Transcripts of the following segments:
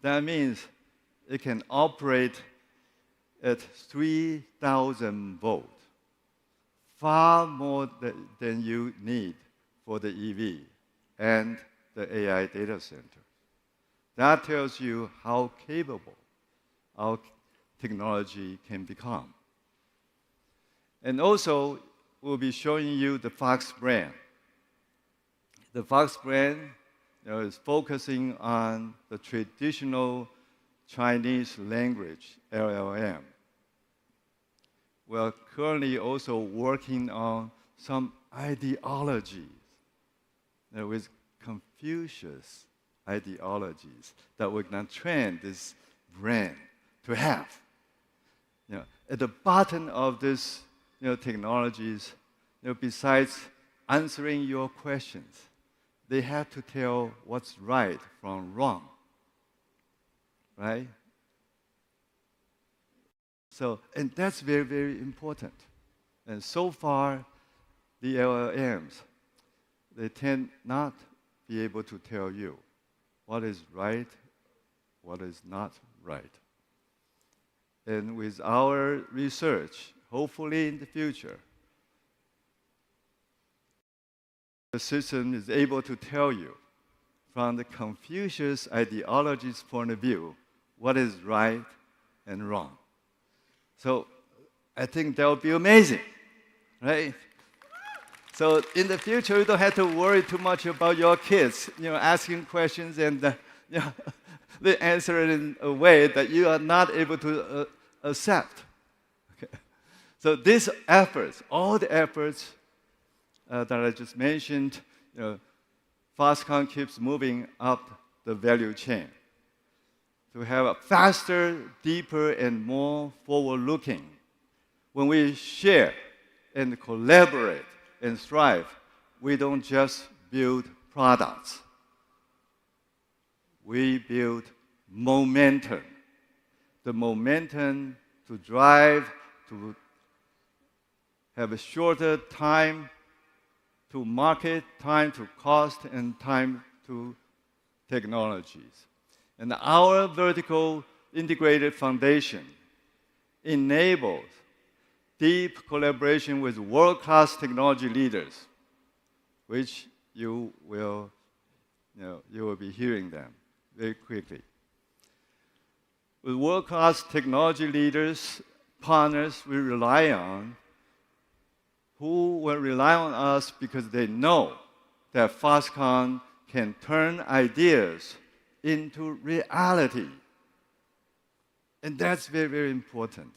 that means it can operate at 3,000 volts, far more than you need for the EV and the AI data center. That tells you how capable our technology can become. And also, we'll be showing you the Fox brand. The Fox brand is focusing on the traditional Chinese language, LLM. We're currently also working on some ideologies with Confucius ideologies that we're going to train this brand to have. At the bottom of this technologies, besides answering your questions, they have to tell what's right from wrong, right? So, and that's very, very important. And so far, the LLMs, they tend not be able to tell you what is right, what is not right. And with our research, hopefully in the future, the system is able to tell you from the Confucius ideology's point of view what is right and wrong. So I think that would be amazing, right? So in the future, you don't have to worry too much about your kids, asking questions and they answer it in a way that you are not able to accept. Okay. So these efforts, all the efforts that I just mentioned, Foxconn keeps moving up the value chain to have a faster, deeper, and more forward-looking. When we share and collaborate and strive, we don't just build products. We build momentum. The momentum to drive, to have a shorter time to market, time to cost, and time to technologies. And our vertical integrated foundation enables deep collaboration with world-class technology leaders, which you will be hearing them very quickly. With world-class technology leaders, partners we rely on, who will rely on us because they know that Foxconn can turn ideas into reality. And that's very, very important.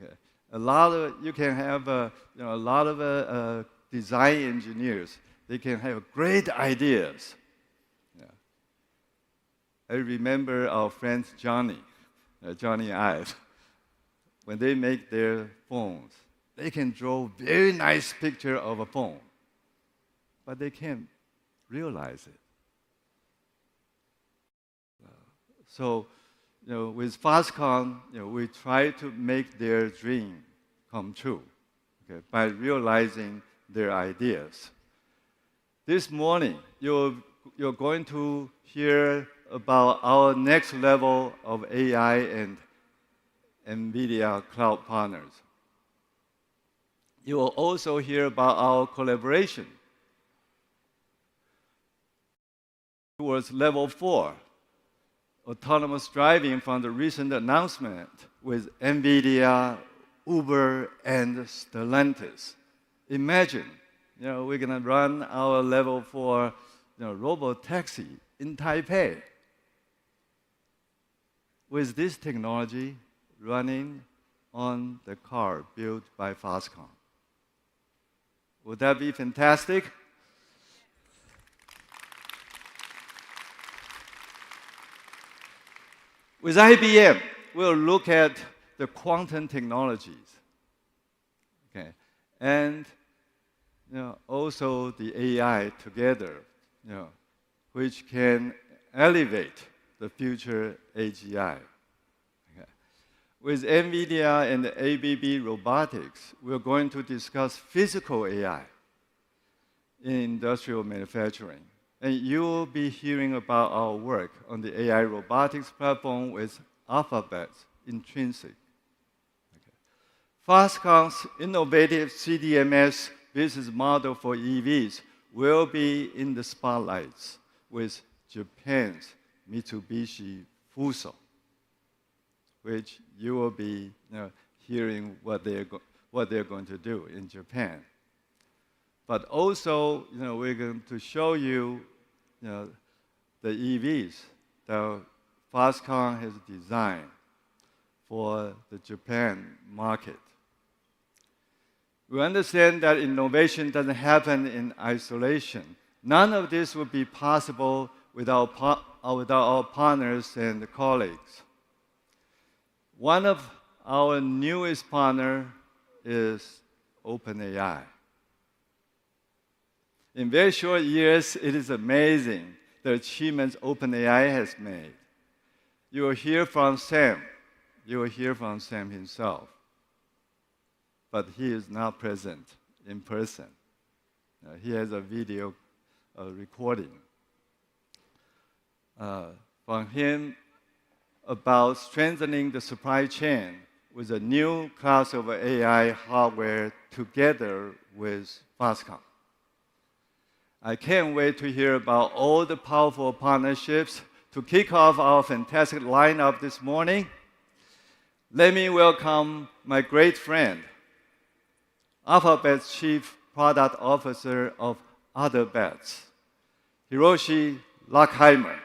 Okay. You can have a lot of design engineers. They can have great ideas. Yeah. I remember our friend Johnny Ive. When they make their phones, they can draw a very nice picture of a phone, but they can't realize it. So, with Foxconn, we try to make their dream come true, okay, by realizing their ideas. This morning, you're going to hear about our next level of AI and NVIDIA cloud partners. You will also hear about our collaboration towards level 4, autonomous driving from the recent announcement with NVIDIA, Uber, and Stellantis. Imagine, we're going to run our level 4 robotaxi in Taipei with this technology running on the car built by Foxconn. Would that be fantastic? With IBM, we'll look at the quantum technologies, okay, and also the AI together, which can elevate the future AGI. Okay. With NVIDIA and ABB Robotics, we're going to discuss physical AI in industrial manufacturing. And you will be hearing about our work on the AI robotics platform with Alphabet's Intrinsic. Foxconn's innovative CDMS business model for EVs will be in the spotlights with Japan's Mitsubishi Fuso, which you will be hearing what they're going to do in Japan. But also, we're going to show you, the EVs that Foxconn has designed for the Japan market. We understand that innovation doesn't happen in isolation. None of this would be possible without our partners and colleagues. One of our newest partners is OpenAI. In very short years, it is amazing the achievements OpenAI has made. You will hear from Sam. You will hear from Sam himself. But he is not present in person. He has a video recording from him about strengthening the supply chain with a new class of AI hardware together with Foxconn. I can't wait to hear about all the powerful partnerships to kick off our fantastic lineup this morning. Let me welcome my great friend, Alphabet's Chief Product Officer of Other Bets, Hiroshi Lockheimer.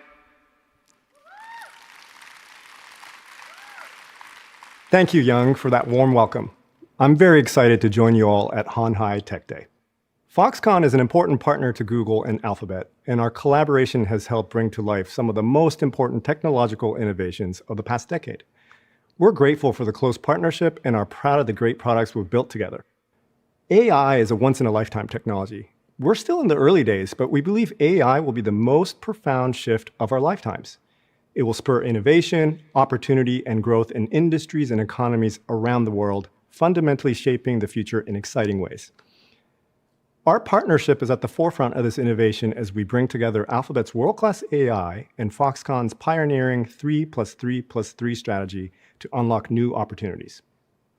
Thank you, Young, for that warm welcome. I'm very excited to join you all at Hon Hai Tech Day. Foxconn is an important partner to Google and Alphabet, and our collaboration has helped bring to life some of the most important technological innovations of the past decade. We're grateful for the close partnership and are proud of the great products we've built together. AI is a once-in-a-lifetime technology. We're still in the early days, but we believe AI will be the most profound shift of our lifetimes. It will spur innovation, opportunity, and growth in industries and economies around the world, fundamentally shaping the future in exciting ways. Our partnership is at the forefront of this innovation as we bring together Alphabet's world-class AI and Foxconn's pioneering 3+3+3 strategy to unlock new opportunities.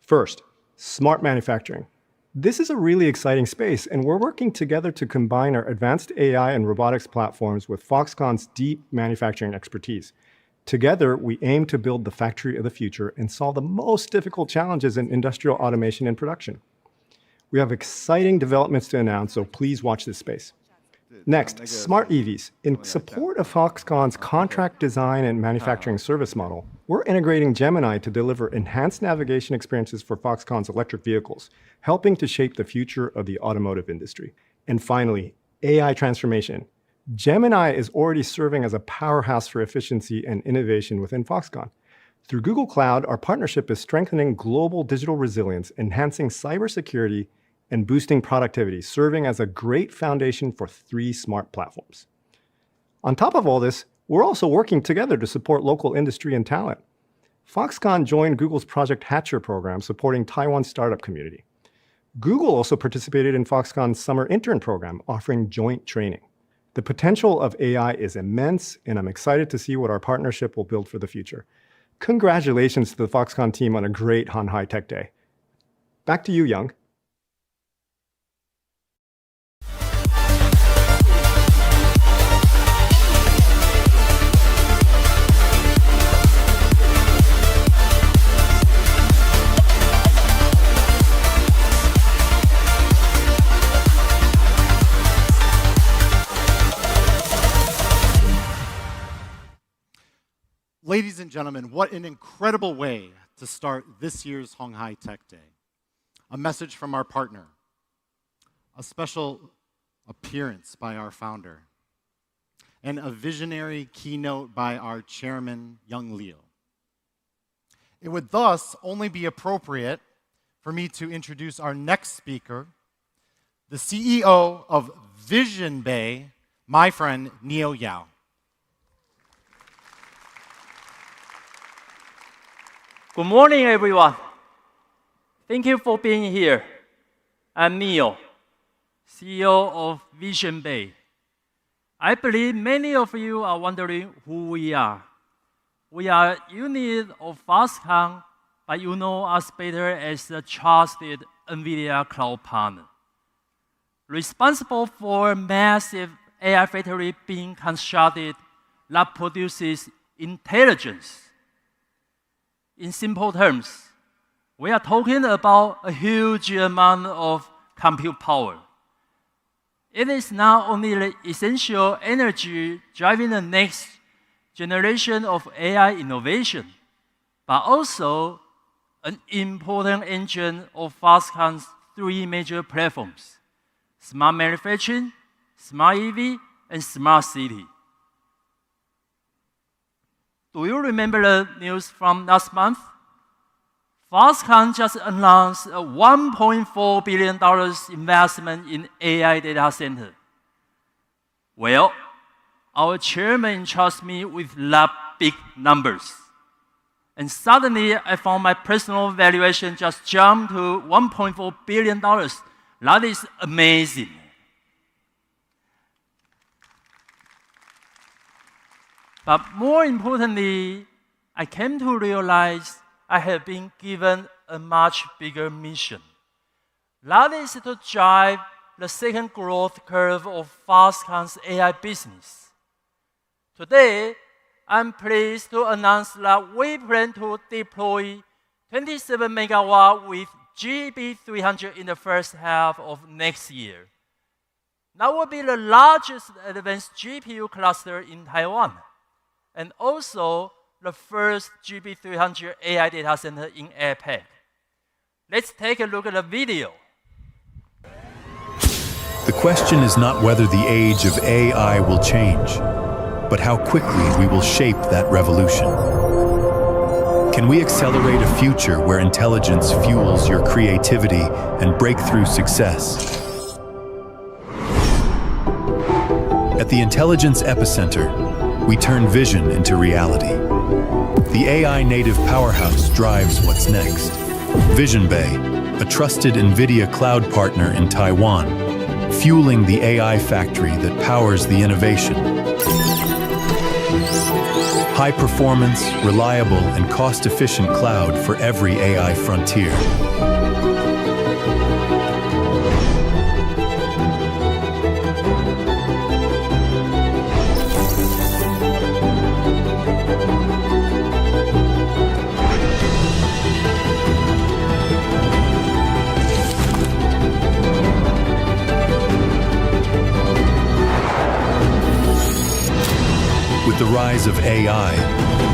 First, smart manufacturing. This is a really exciting space, and we're working together to combine our advanced AI and robotics platforms with Foxconn's deep manufacturing expertise. Together, we aim to build the factory of the future and solve the most difficult challenges in industrial automation and production. We have exciting developments to announce, so please watch this space. Next, smart EVs. In support of Foxconn's contract design and manufacturing service model, we're integrating Gemini to deliver enhanced navigation experiences for Foxconn's electric vehicles, helping to shape the future of the automotive industry. And finally, AI transformation. Gemini is already serving as a powerhouse for efficiency and innovation within Foxconn. Through Google Cloud, our partnership is strengthening global digital resilience, enhancing cybersecurity, and boosting productivity, serving as a great foundation for 3 smart platforms. On top of all this, we're also working together to support local industry and talent. Foxconn joined Google's Project Hatcher program, supporting Taiwan's startup community. Google also participated in Foxconn's summer intern program, offering joint training. The potential of AI is immense, and I'm excited to see what our partnership will build for the future. Congratulations to the Foxconn team on a great Hon Hai Tech Day. Back to you, Young. Ladies and gentlemen, what an incredible way to start this year's Hon Hai Tech Day. A message from our partner, a special appearance by our founder, and a visionary keynote by our chairman, Young Leo. It would thus only be appropriate for me to introduce our next speaker, the CEO of Visionbay, my friend, Neo Yao. Good morning, everyone. Thank you for being here. I'm Neo, CEO of Visionbay. I believe many of you are wondering who we are. We are a unit of Foxconn, but you know us better as a trusted NVIDIA cloud partner, responsible for a massive AI factory being constructed that produces intelligence. In simple terms, we are talking about a huge amount of compute power. It is not only the essential energy driving the next generation of AI innovation, but also an important engine of Foxconn's three major platforms: smart manufacturing, smart EV, and smart city. Do you remember the news from last month? Foxconn just announced a $1.4 billion investment in AI data center. Well, our chairman entrusted me with that big numbers. And suddenly, I found my personal valuation just jumped to $1.4 billion. That is amazing. But more importantly, I came to realize I have been given a much bigger mission. That is to drive the second growth curve of Foxconn's AI business. Today, I'm pleased to announce that we plan to deploy 27 megawatt with GB300 in the first half of next year. That will be the largest advanced GPU cluster in Taiwan, and also the first GB300 AI data center in APAC. Let's take a look at the video. The question is not whether the age of AI will change, but how quickly we will shape that revolution. Can we accelerate a future where intelligence fuels your creativity and breakthrough success? At the Intelligence Epicenter, we turn vision into reality. The AI native powerhouse drives what's next. Visionbay, a trusted NVIDIA cloud partner in Taiwan, fueling the AI factory that powers the innovation. High performance, reliable, and cost-efficient cloud for every AI frontier. With the rise of AI,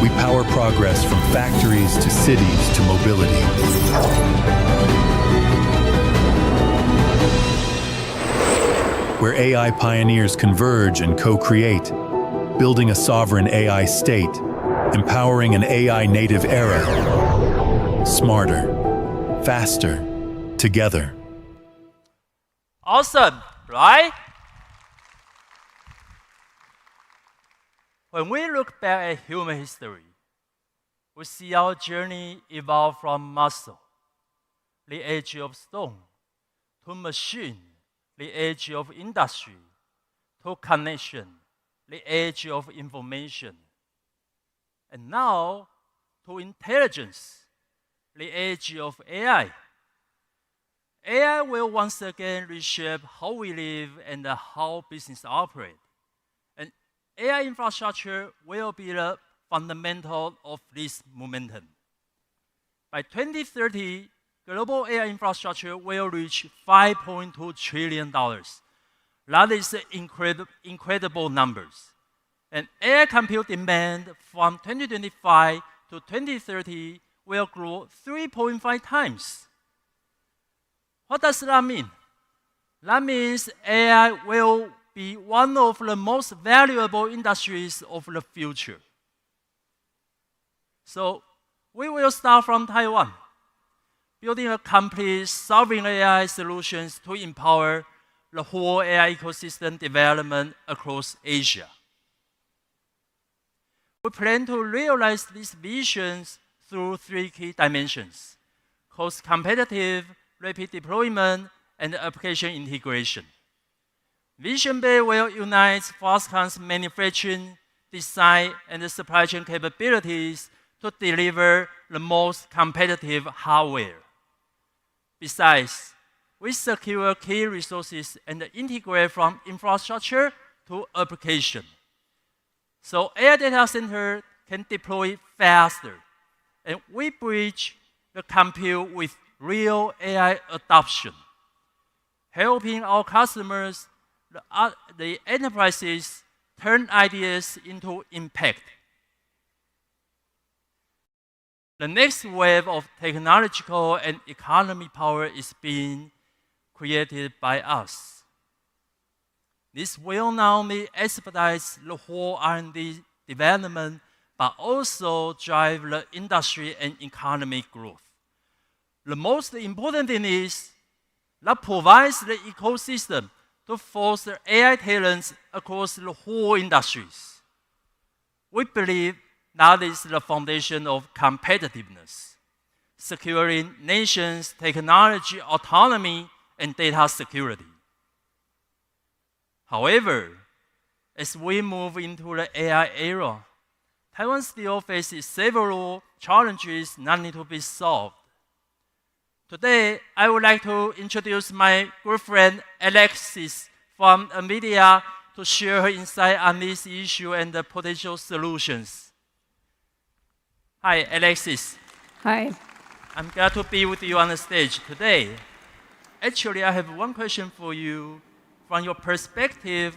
we power progress from factories to cities to mobility. Where AI pioneers converge and co-create, building a sovereign AI state, empowering an AI native era. Smarter, faster, together. Awesome, right? When we look back at human history, we see our journey evolve from muscle, the age of stone, to machine, the age of industry, to connection, the age of information, and now to intelligence, the age of AI. AI will once again reshape how we live and how business operates. AI infrastructure will be the fundamental of this momentum. By 2030, global AI infrastructure will reach $5.2 trillion. That is incredible numbers. And AI compute demand from 2025 to 2030 will grow 3.5 times. What does that mean? That means AI will be one of the most valuable industries of the future. So we will start from Taiwan, building a complete sovereign AI solutions to empower the whole AI ecosystem development across Asia. We plan to realize these visions through three key dimensions: cost-competitive, rapid deployment, and application integration. Visionbay will unite Foxconn's manufacturing, design, and supply chain capabilities to deliver the most competitive hardware. Besides, we secure key resources and integrate from infrastructure to application. So AI data center can deploy faster, and we bridge the compute with real AI adoption, helping our customers, the enterprises, turn ideas into impact. The next wave of technological and economy power is being created by us. This will not only expedite the whole R&D development, but also drive the industry and economic growth. The most important thing is that provides the ecosystem to foster AI talents across the whole industries. We believe that is the foundation of competitiveness, securing nations' technology autonomy and data security. However, as we move into the AI era, Taiwan still faces several challenges that need to be solved. Today, I would like to introduce my good friend Alexis from NVIDIA to share her insight on this issue and the potential solutions. Hi, Alexis. Hi. I'm glad to be with you on the stage today. Actually, I have one question for you. From your perspective,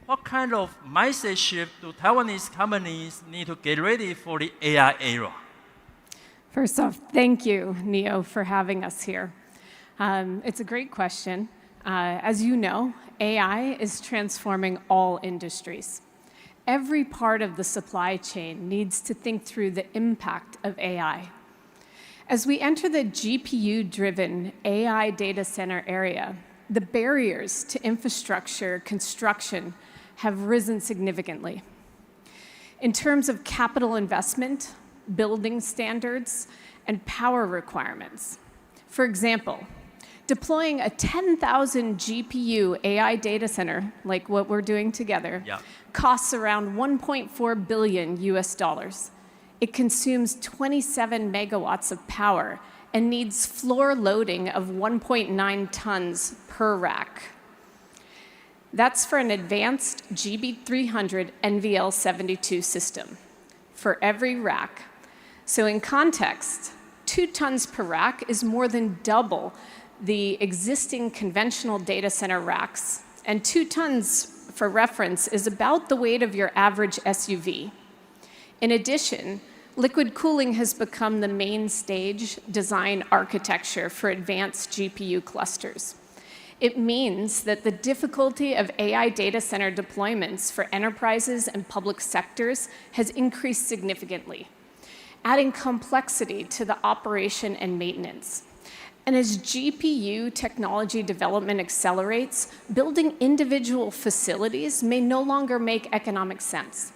what kind of mindset shift do Taiwanese companies need to get ready for the AI era? First off, thank you, Neo, for having us here. It's a great question. As you know, AI is transforming all industries. Every part of the supply chain needs to think through the impact of AI. As we enter the GPU-driven AI data center area, the barriers to infrastructure construction have risen significantly. In terms of capital investment, building standards, and power requirements. For example, deploying a 10,000 GPU AI data center, like what we're doing together, costs around $1.4 billion US. It consumes 27 megawatts of power and needs floor loading of 1.9 tons per rack. That's for an advanced GB300 NVL72 system for every rack. So in context, 2 tons per rack is more than double the existing conventional data center racks, and 2 tons, for reference, is about the weight of your average SUV. In addition, liquid cooling has become the main stage design architecture for advanced GPU clusters. It means that the difficulty of AI data center deployments for enterprises and public sectors has increased significantly, adding complexity to the operation and maintenance. And as GPU technology development accelerates, building individual facilities may no longer make economic sense.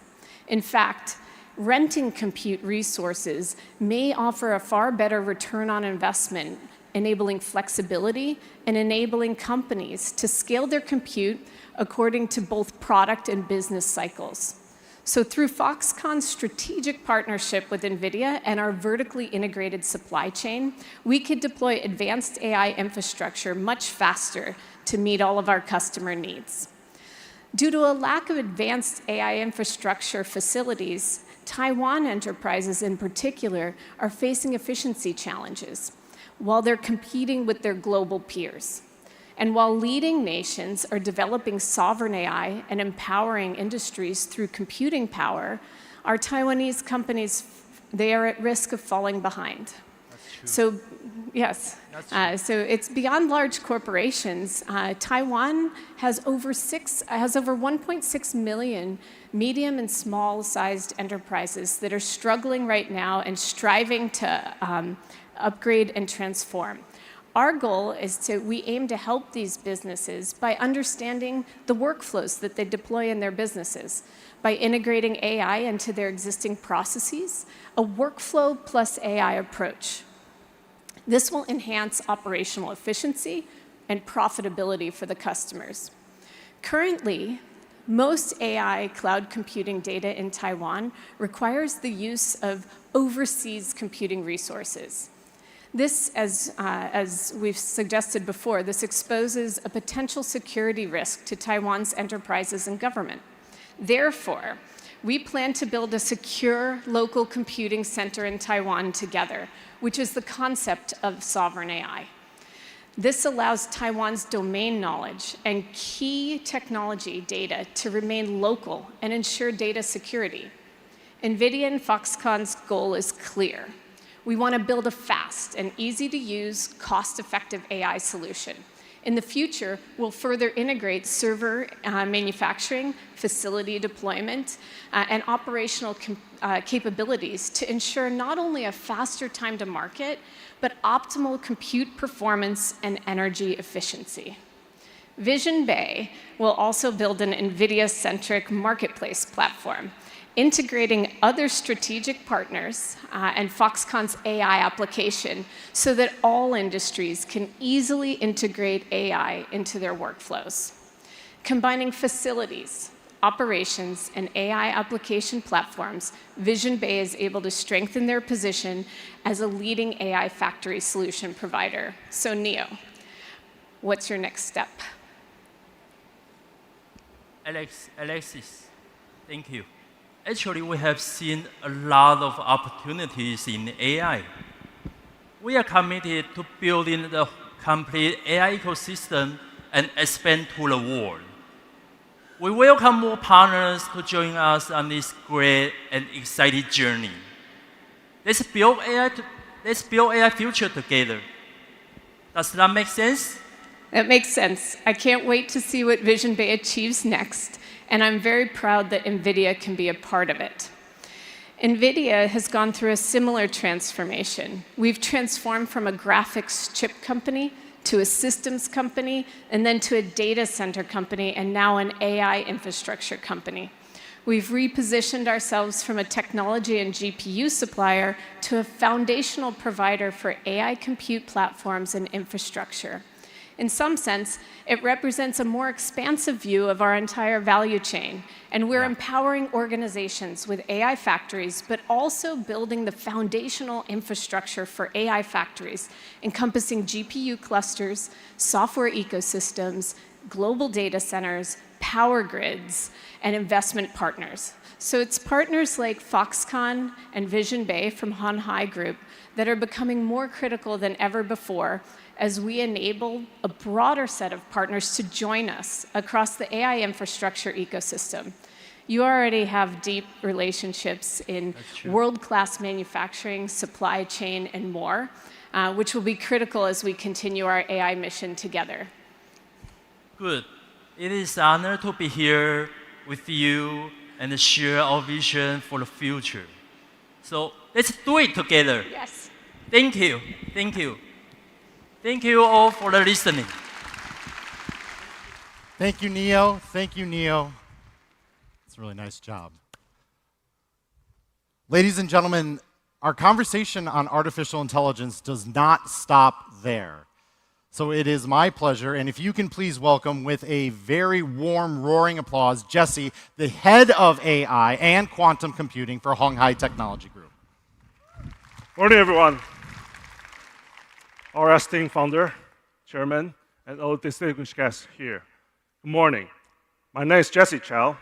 In fact, renting compute resources may offer a far better return on investment, enabling flexibility and enabling companies to scale their compute according to both product and business cycles. So through Foxconn's strategic partnership with NVIDIA and our vertically integrated supply chain, we could deploy advanced AI infrastructure much faster to meet all of our customer needs. Due to a lack of advanced AI infrastructure facilities, Taiwan enterprises in particular are facing efficiency challenges while they're competing with their global peers. And while leading nations are developing sovereign AI and empowering industries through computing power, our Taiwanese companies, they are at risk of falling behind. So, yes, so it's beyond large corporations. Taiwan has over 1.6 million medium and small-sized enterprises that are struggling right now and striving to upgrade and transform. Our goal is we aim to help these businesses by understanding the workflows that they deploy in their businesses, by integrating AI into their existing processes, a workflow plus AI approach. This will enhance operational efficiency and profitability for the customers. Currently, most AI cloud computing data in Taiwan requires the use of overseas computing resources. This, as we've suggested before, this exposes a potential security risk to Taiwan's enterprises and government. Therefore, we plan to build a secure local computing center in Taiwan together, which is the concept of sovereign AI. This allows Taiwan's domain knowledge and key technology data to remain local and ensure data security. NVIDIA and Foxconn's goal is clear. We want to build a fast and easy-to-use, cost-effective AI solution. In the future, we'll further integrate server manufacturing, facility deployment, and operational capabilities to ensure not only a faster time to market, but optimal compute performance and energy efficiency. Visionbay will also build an NVIDIA-centric marketplace platform, integrating other strategic partners and Foxconn's AI application so that all industries can easily integrate AI into their workflows. Combining facilities, operations, and AI application platforms, Visionbay is able to strengthen their position as a leading AI factory solution provider. So Neo, what's your next step? Alexis, thank you. Actually, we have seen a lot of opportunities in AI. We are committed to building the complete AI ecosystem and expand to the world. We welcome more partners to join us on this great and exciting journey. Let's build AI future together. Does that make sense? That makes sense. I can't wait to see what Visionbay achieves next, and I'm very proud that NVIDIA can be a part of it. NVIDIA has gone through a similar transformation. We've transformed from a graphics chip company to a systems company, and then to a data center company, and now an AI infrastructure company. We've repositioned ourselves from a technology and GPU supplier to a foundational provider for AI compute platforms and infrastructure. In some sense, it represents a more expansive view of our entire value chain, and we're empowering organizations with AI factories, but also building the foundational infrastructure for AI factories, encompassing GPU clusters, software ecosystems, global data centers, power grids, and investment partners. So it's partners like Foxconn and Visionbay from Hon Hai Group that are becoming more critical than ever before as we enable a broader set of partners to join us across the AI infrastructure ecosystem. You already have deep relationships in world-class manufacturing, supply chain, and more, which will be critical as we continue our AI mission together. Good. It is an honor to be here with you and share our vision for the future. So let's do it together. Yes. Thank you. Thank you. Thank you all for the listening. Thank you, Neo. Thank you, Neo. It's a really nice job. Ladies and gentlemen, our conversation on artificial intelligence does not stop there. So it is my pleasure, and if you can please welcome with a very warm, roaring applause, Jesse, the head of AI and quantum computing for Hon Hai Technology Group. Morning, everyone. Our esteemed founder, chairman, and all distinguished guests here. Good morning. My name is Jesse Chow.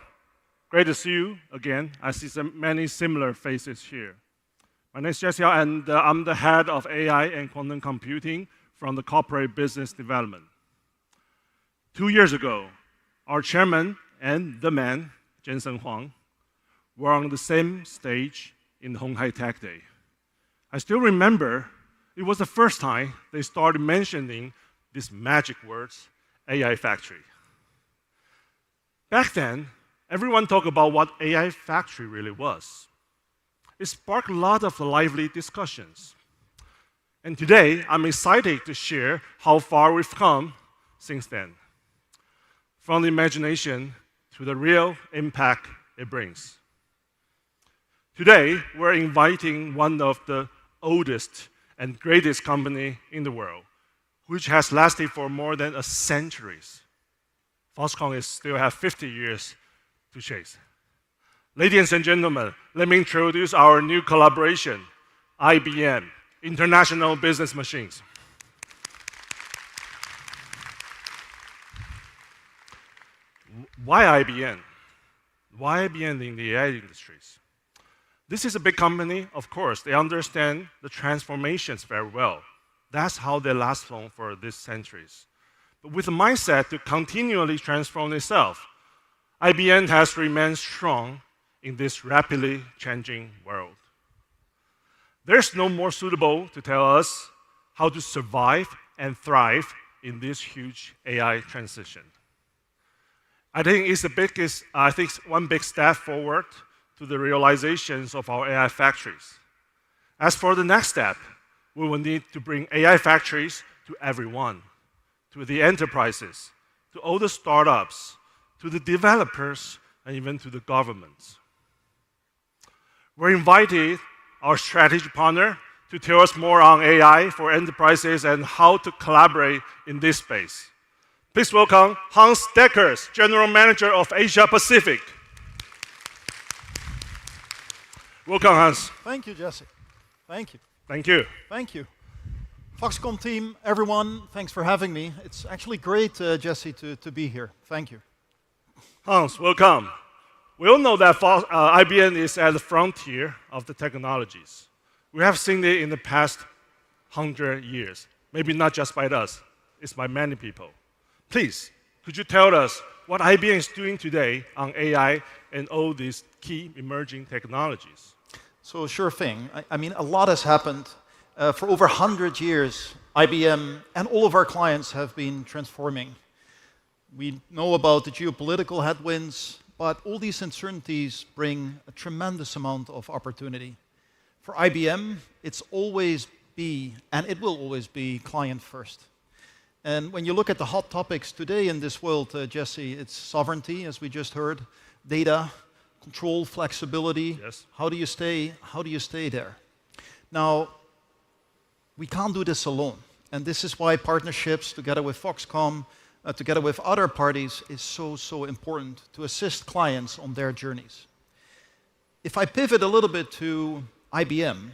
Great to see you again. I see many similar faces here. My name is Jesse Chow, and I'm the head of AI and quantum computing from the corporate business development. 2 years ago, our chairman and the man, Jensen Huang, were on the same stage in Hon Hai Tech Day. I still remember it was the first time they started mentioning these magic words, AI factory. Back then, everyone talked about what AI factory really was. It sparked a lot of lively discussions. And today, I'm excited to share how far we've come since then, from the imagination to the real impact it brings. Today, we're inviting one of the oldest and greatest company in the world, which has lasted for more than a century, Foxconn still have 50 years to chase. Ladies and gentlemen, let me introduce our new collaboration, IBM, International Business Machines. Why IBM? Why IBM in the AI industries? This is a big company, of course. They understand the transformations very well. That's how they last long for these centuries. But with a mindset to continually transform itself, IBM has remained strong in this rapidly changing world. There's no more suitable to tell us how to survive and thrive in this huge AI transition. I think it's one big step forward to the realizations of our AI factories. As for the next step, we will need to bring AI factories to everyone, to the enterprises, to all the startups, to the developers, and even to the governments. We're invited our strategic partner to tell us more on AI for enterprises and how to collaborate in this space. Please welcome Hans Deckers, General Manager of Asia Pacific. Welcome, Hans. Thank you, Jesse. Thank you. Thank you. Thank you. Foxconn team, everyone, thanks for having me. It's actually great, Jesse, to be here. Thank you. Hans, welcome. We all know that IBM is at the frontier of the technologies. We have seen it in the past 100 years. Maybe not just by us, it's by many people. Please, could you tell us what IBM is doing today on AI and all these key emerging technologies? So sure thing. I mean, a lot has happened. For over 100 years, IBM and all of our clients have been transforming. We know about the geopolitical headwinds, but all these uncertainties bring a tremendous amount of opportunity. For IBM, it's always be, and it will always be, client first. And when you look at the hot topics today in this world, Jesse, it's sovereignty, as we just heard, data, control, flexibility. Yes. How do you stay there? Now, we can't do this alone. And this is why partnerships together with Foxconn, together with other parties, is so important to assist clients on their journeys. If I pivot a little bit to IBM,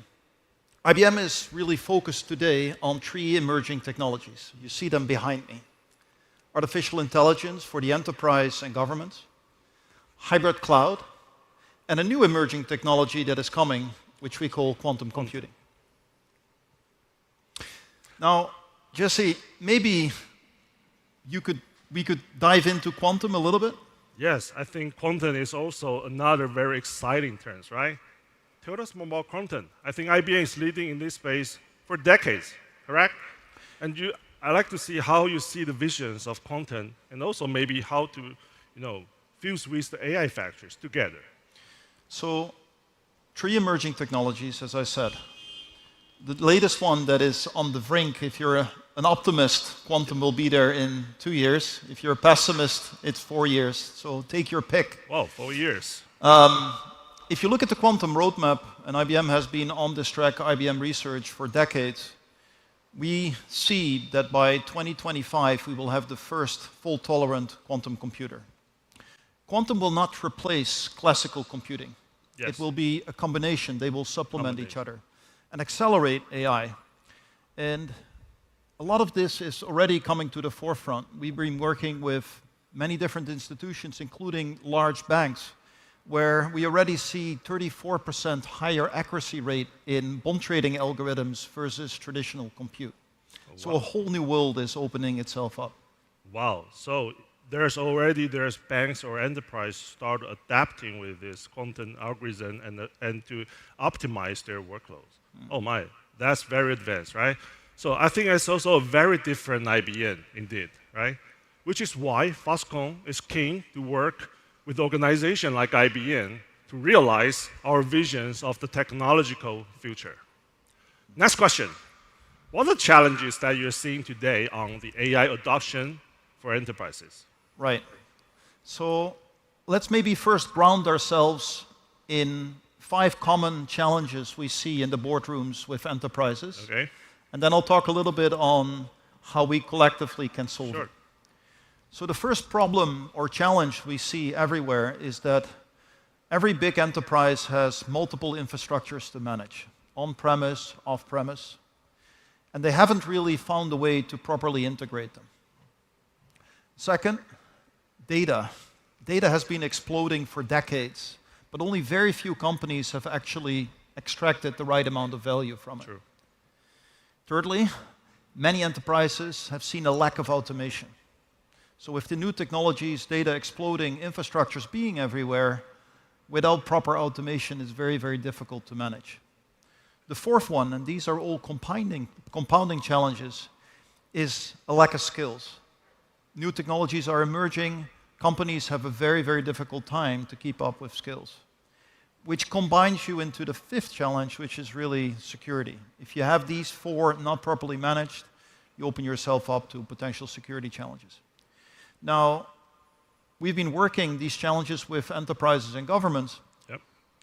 IBM is really focused today on 3 emerging technologies. You see them behind me. Artificial intelligence for the enterprise and government, hybrid cloud, and a new emerging technology that is coming, which we call quantum computing. Now, Jesse, maybe we could dive into quantum a little bit? Yes, I think quantum is also another very exciting term, right? Tell us more about quantum. I think IBM is leading in this space for decades, correct? And I'd like to see how you see the visions of quantum and also maybe how to, fuse with the AI factories together. So, 3 emerging technologies, as I said. The latest one that is on the brink, if you're an optimist, quantum will be there in 2 years. If you're a pessimist, it's 4 years. So take your pick. Wow, 4 years. If you look at the quantum roadmap, and IBM has been on this track, IBM Research, for decades, we see that by 2025 we will have the first fault-tolerant quantum computer. Quantum will not replace classical computing. Yes. It will be a combination. They will supplement each other and accelerate AI. And a lot of this is already coming to the forefront. We've been working with many different institutions, including large banks, where we already see 34% higher accuracy rate in bond trading algorithms versus traditional compute. Oh, wow. So a whole new world is opening itself up. Wow, so there's banks or enterprise start adapting with this quantum algorithm and to optimize their workloads. Oh my, that's very advanced, right? So I think it's also a very different IBM indeed, right? Which is why Foxconn is keen to work with organizations like IBM to realize our visions of the technological future. Next question. What are the challenges that you're seeing today on the AI adoption for enterprises? Right. So let's maybe first ground ourselves in 5 common challenges we see in the boardrooms with enterprises. Okay. And then I'll talk a little bit on how we collectively can solve Sure. it. So the first problem or challenge we see everywhere is that every big enterprise has multiple infrastructures to manage, on-premise, off-premise, and they haven't really found a way to properly integrate them. Second, data. Data has been exploding for decades, but only very few companies have actually extracted the right amount of value from it. True. Thirdly, many enterprises have seen a lack of automation. So with the new technologies, data exploding, infrastructures being everywhere, without proper automation, it's very, very difficult to manage. The fourth one, and these are all compounding challenges, is a lack of skills. New technologies are emerging. Companies have a very, very difficult time to keep up with skills, which combines you into the fifth challenge, which is really security. If you have these four not properly managed, you open yourself up to potential security challenges. Now, we've been working these challenges with enterprises and governments,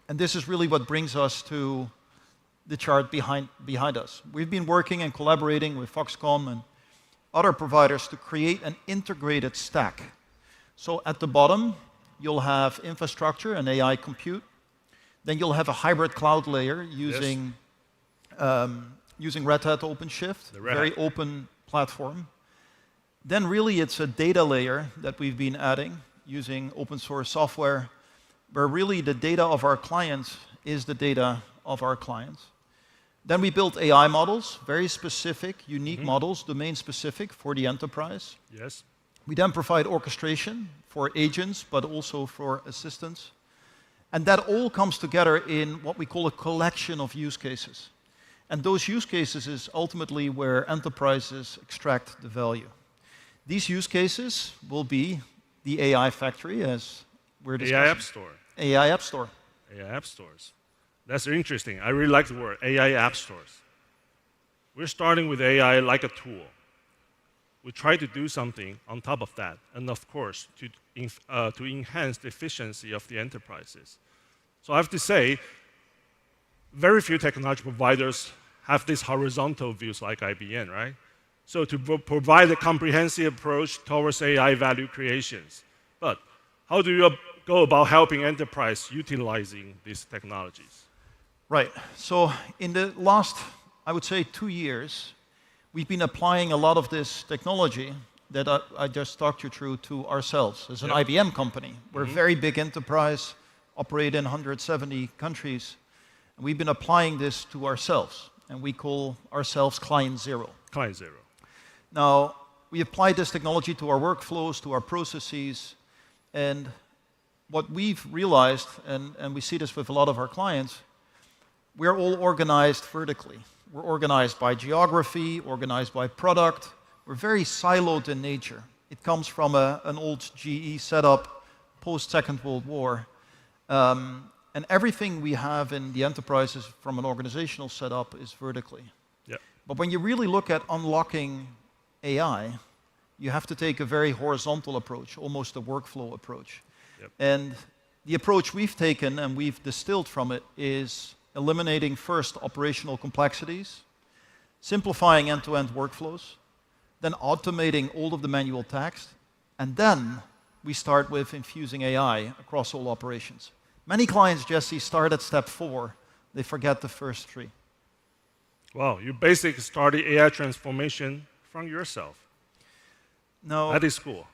and this is really what brings us to the chart behind us. We've been working and collaborating with Foxconn and other providers to create an integrated stack. So at the bottom, you'll have infrastructure and AI compute. Then you'll have a hybrid cloud layer using Red Hat OpenShift, very open platform. Then really it's a data layer that we've been adding using open source software, where really the data of our clients is the data of our clients. Then we built AI models, very specific, unique models, domain specific for the enterprise. Yes. We then provide orchestration for agents, but also for assistants. And that all comes together in what we call a collection of use cases. And those use cases is ultimately where enterprises extract the value. These use cases will be the AI factory, as we're discussing. AI App Store. AI App Store. AI App Stores. That's interesting. I really like the word, AI App Stores. We're starting with AI like a tool. We try to do something on top of that, and of course, to enhance the efficiency of the enterprises. So I have to say, very few technology providers have these horizontal views like IBM, right? So to provide a comprehensive approach towards AI value creations. But how do you go about helping enterprise utilizing these technologies? Right. So in the last, I would say, 2 years, we've been applying a lot of this technology that I just talked you through to ourselves as an IBM company. We're a very big enterprise, operate in 170 countries, and we've been applying this to ourselves, and we call ourselves Client Zero. Client Zero. Now, we applied this technology to our workflows, to our processes, and what we've realized, and we see this with a lot of our clients, we're all organized vertically. We're organized by geography, organized by product. We're very siloed in nature. It comes from an old GE setup post-Second World War. And everything we have in the enterprises from an organizational setup is vertically. Yep. But when you really look at unlocking AI, you have to take a very horizontal approach, almost a workflow approach. Yep. And the approach we've taken and we've distilled from it is eliminating first operational complexities, simplifying end-to-end workflows, then automating all of the manual tasks, and then we start with infusing AI across all operations. Many clients, Jesse, start at step 4. They forget the first 3. Wow, you basically started AI transformation from yourself. No. That is cool.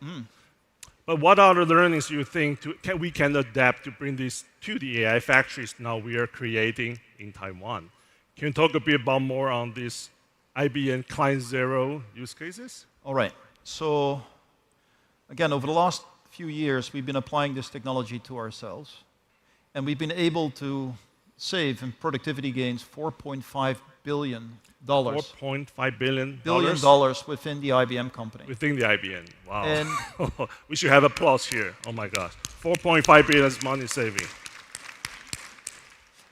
But what are the learnings you think we can adapt to bring this to the AI factories now we are creating in Taiwan? Can you talk a bit about more on these IBM Client Zero use cases? All right. So again, over the last few years, we've been applying this technology to ourselves, and we've been able to save in productivity gains $4.5 billion. $4.5 billion? Billion dollars within the IBM company. Within the IBM, wow. And we should have applause here. Oh my gosh. 4.5 billion is money saving.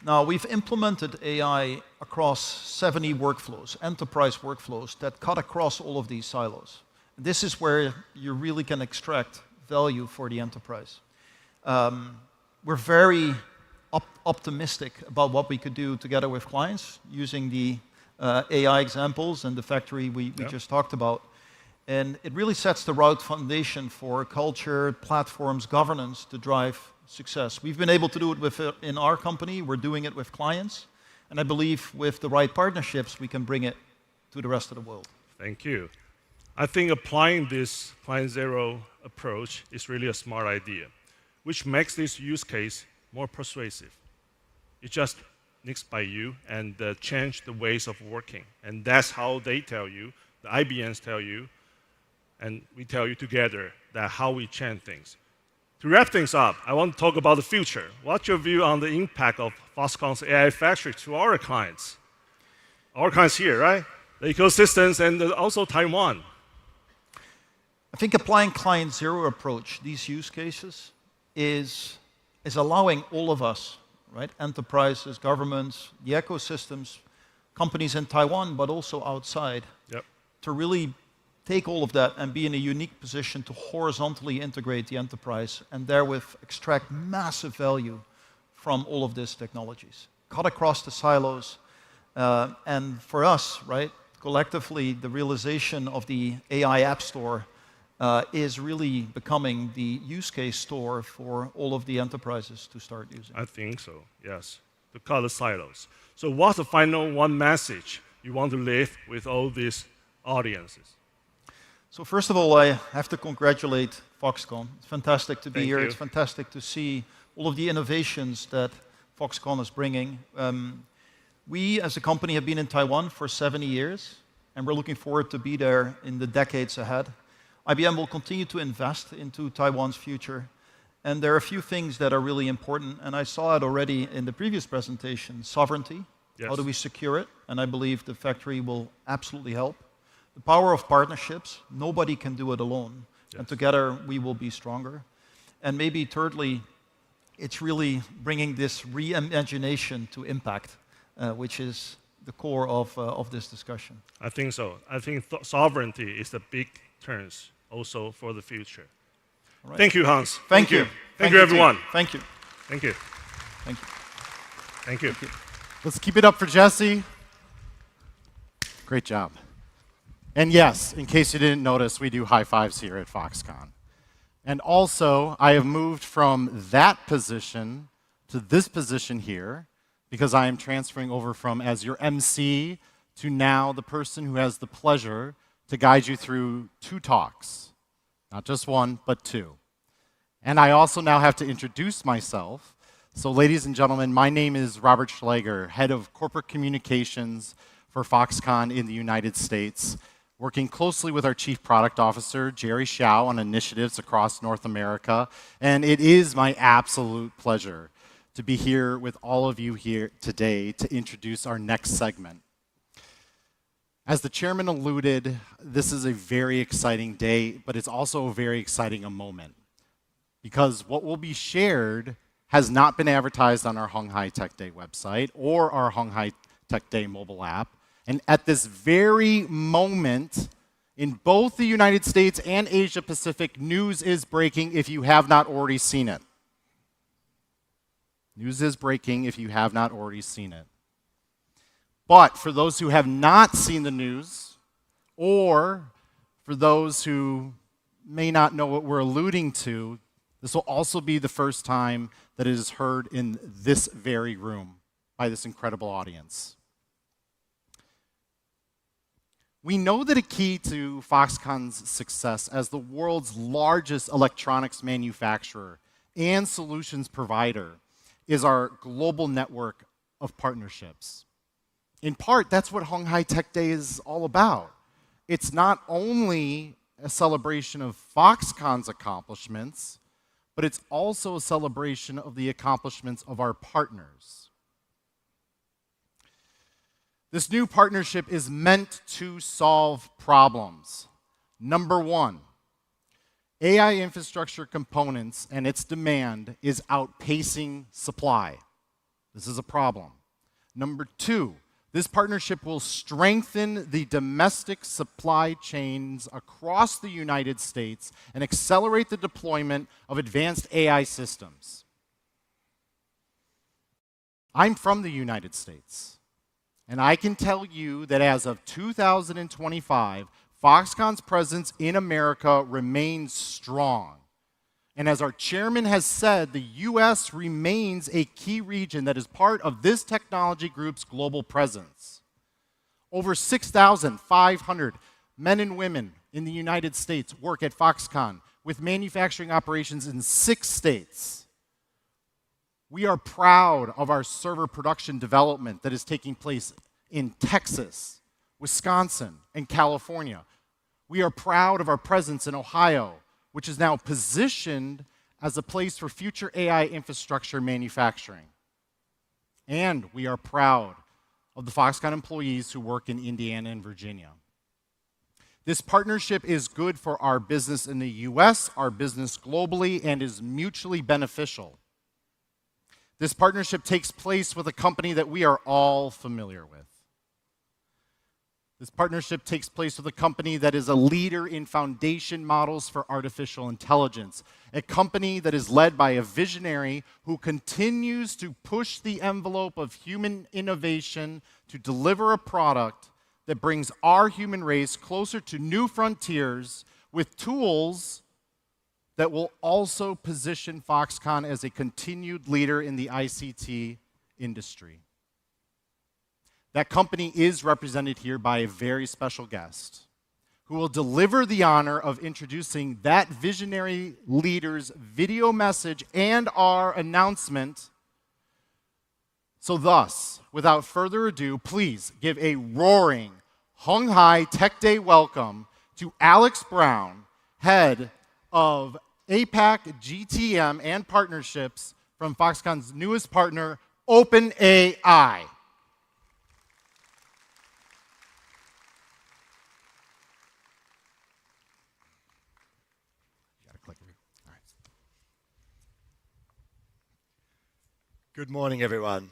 Now, we've implemented AI across 70 workflows, enterprise workflows that cut across all of these silos. This is where you really can extract value for the enterprise. We're very optimistic about what we could do together with clients using the AI examples and the factory we just talked about. And it really sets the right foundation for culture, platforms, governance to drive success. We've been able to do it in our company. We're doing it with clients. And I believe with the right partnerships, we can bring it to the rest of the world. Thank you. I think applying this client zero approach is really a smart idea, which makes this use case more persuasive. It just nicks by you and change the ways of working. And that's how they tell you, the IBMs tell you, and we tell you together that how we change things. To wrap things up, I want to talk about the future. What's your view on the impact of Foxconn's AI factory to our clients? Our clients here, right? The ecosystems and also Taiwan. I think applying client zero approach, these use cases, is allowing all of us, right? Enterprises, governments, the ecosystems, companies in Taiwan, but also outside, to really take all of that and be in a unique position to horizontally integrate the enterprise and therewith extract massive value from all of these technologies. Cut across the silos. And for us, right, collectively, the realization of the AI App Store is really becoming the use case store for all of the enterprises to start using. I think so, yes, to cut the silos. So what's the final one message you want to leave with all these audiences? So first of all, I have to congratulate Foxconn. It's fantastic to be here. You. It's fantastic to see all of the innovations that Foxconn is bringing. We, as a company, have been in Taiwan for 70 years, and we're looking forward to be there in the decades ahead. IBM will continue to invest into Taiwan's future, and there are a few things that are really important, and I saw it already in the previous presentation. Sovereignty, how do we secure it? And I believe the factory will absolutely help. The power of partnerships, nobody can do it alone, and together we will be stronger. And maybe thirdly, it's really bringing this reimagination to impact, which is the core of this discussion. I think so. I think sovereignty is the big turns also for the future. Right. Thank you, Hans. Thank you. Thank you, everyone. Thank you. Thank you. Thank you. Thank you. Thank you. Let's keep it up for Jesse. Great job. And yes, in case you didn't notice, we do high fives here at Foxconn. And also, I have moved from that position to this position here because I am transferring over from as your MC to now the person who has the pleasure to guide you through 2 talks. Not just 1, but 2. And I also now have to introduce myself. So ladies and gentlemen, my name is Robert Schlager, Head of Corporate Communications for Foxconn in the United States, working closely with our Chief Product Officer, Jerry Xiao, on initiatives across North America. And it is my absolute pleasure to be here with all of you here today to introduce our next segment. As the chairman alluded, this is a very exciting day, but it's also a very exciting a moment. Because what will be shared has not been advertised on our Hon Hai Tech Day website or our Hon Hai Tech Day mobile app. And at this very moment, in both the United States and Asia Pacific, news is breaking if you have not already seen it. News is breaking if you have not already seen it. But for those who have not seen the news, or for those who may not know what we're alluding to, this will also be the first time that it is heard in this very room by this incredible audience. We know that a key to Foxconn's success as the world's largest electronics manufacturer and solutions provider is our global network of partnerships. In part, that's what Hon Hai Tech Day is all about. It's not only a celebration of Foxconn's accomplishments, but it's also a celebration of the accomplishments of our partners. This new partnership is meant to solve problems. Number 1, AI infrastructure components and its demand is outpacing supply. This is a problem. Number 2, this partnership will strengthen the domestic supply chains across the United States and accelerate the deployment of advanced AI systems. I'm from the United States. And I can tell you that as of 2025, Foxconn's presence in America remains strong. And as our chairman has said, the US remains a key region that is part of this technology group's global presence. Over 6,500 men and women in the United States work at Foxconn with manufacturing operations in 6 states. We are proud of our server production development that is taking place in Texas, Wisconsin, and California. We are proud of our presence in Ohio, which is now positioned as a place for future AI infrastructure manufacturing. And we are proud of the Foxconn employees who work in Indiana and Virginia. This partnership is good for our business in the US, our business globally, and is mutually beneficial. This partnership takes place with a company that we are all familiar with. This partnership takes place with a company that is a leader in foundation models for artificial intelligence, a company that is led by a visionary who continues to push the envelope of human innovation to deliver a product that brings our human race closer to new frontiers with tools that will also position Foxconn as a continued leader in the ICT industry. That company is represented here by a very special guest who will deliver the honor of introducing that visionary leader's video message and our announcement. So thus, without further ado, please give a roaring Hon Hai Tech Day welcome to Alex Brown, head of APAC, GTM, and partnerships from Foxconn's newest partner, OpenAI. Good morning, everyone.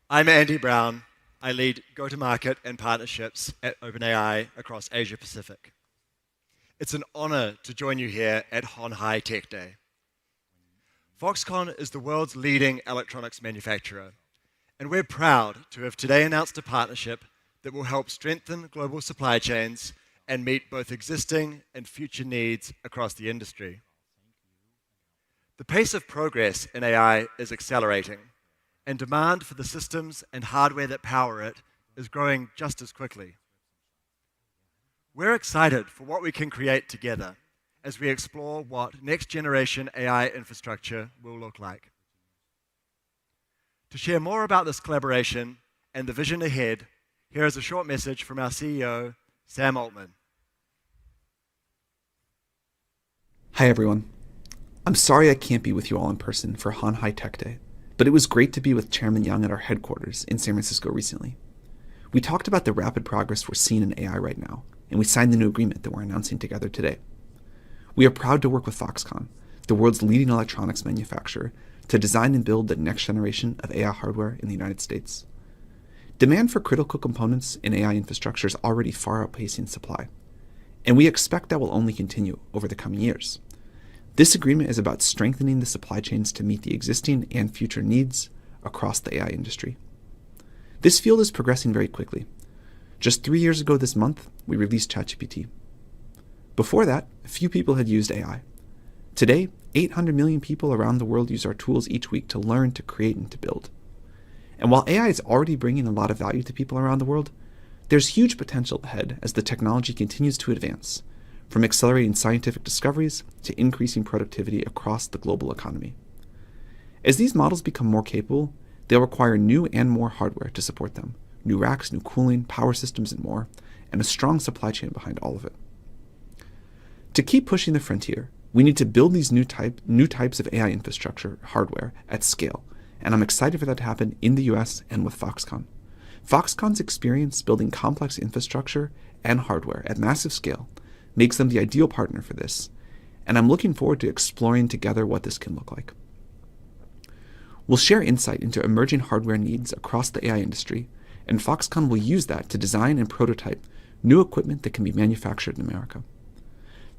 I'm Andy Brown. I lead go-to-market and partnerships at OpenAI across Asia Pacific. It's an honor to join you here at Hon Hai Tech Day. Foxconn is the world's leading electronics manufacturer, and we're proud to have today announced a partnership that will help strengthen global supply chains and meet both existing and future needs across the industry. The pace of progress in AI is accelerating, and demand for the systems and hardware that power it is growing just as quickly. We're excited for what we can create together as we explore what next-generation AI infrastructure will look like. To share more about this collaboration and the vision ahead, here is a short message from our CEO, Sam Altman. Hi, everyone. I'm sorry I can't be with you all in person for Hon Hai Tech Day, but it was great to be with Chairman Yang at our headquarters in San Francisco recently. We talked about the rapid progress we're seeing in AI right now, and we signed the new agreement that we're announcing together today. We are proud to work with Foxconn, the world's leading electronics manufacturer, to design and build the next generation of AI hardware in the United States. Demand for critical components in AI infrastructure is already far outpacing supply, and we expect that will only continue over the coming years. This agreement is about strengthening the supply chains to meet the existing and future needs across the AI industry. This field is progressing very quickly. Just 3 years ago this month, we released ChatGPT. Before that, few people had used AI. Today, 800 million people around the world use our tools each week to learn, to create, and to build. And while AI is already bringing a lot of value to people around the world, there's huge potential ahead as the technology continues to advance, from accelerating scientific discoveries to increasing productivity across the global economy. As these models become more capable, they'll require new and more hardware to support them, new racks, new cooling, power systems, and more, and a strong supply chain behind all of it. To keep pushing the frontier, we need to build these new types of AI infrastructure hardware at scale, and I'm excited for that to happen in the US and with Foxconn. Foxconn's experience building complex infrastructure and hardware at massive scale makes them the ideal partner for this, and I'm looking forward to exploring together what this can look like. We'll share insight into emerging hardware needs across the AI industry, and Foxconn will use that to design and prototype new equipment that can be manufactured in America.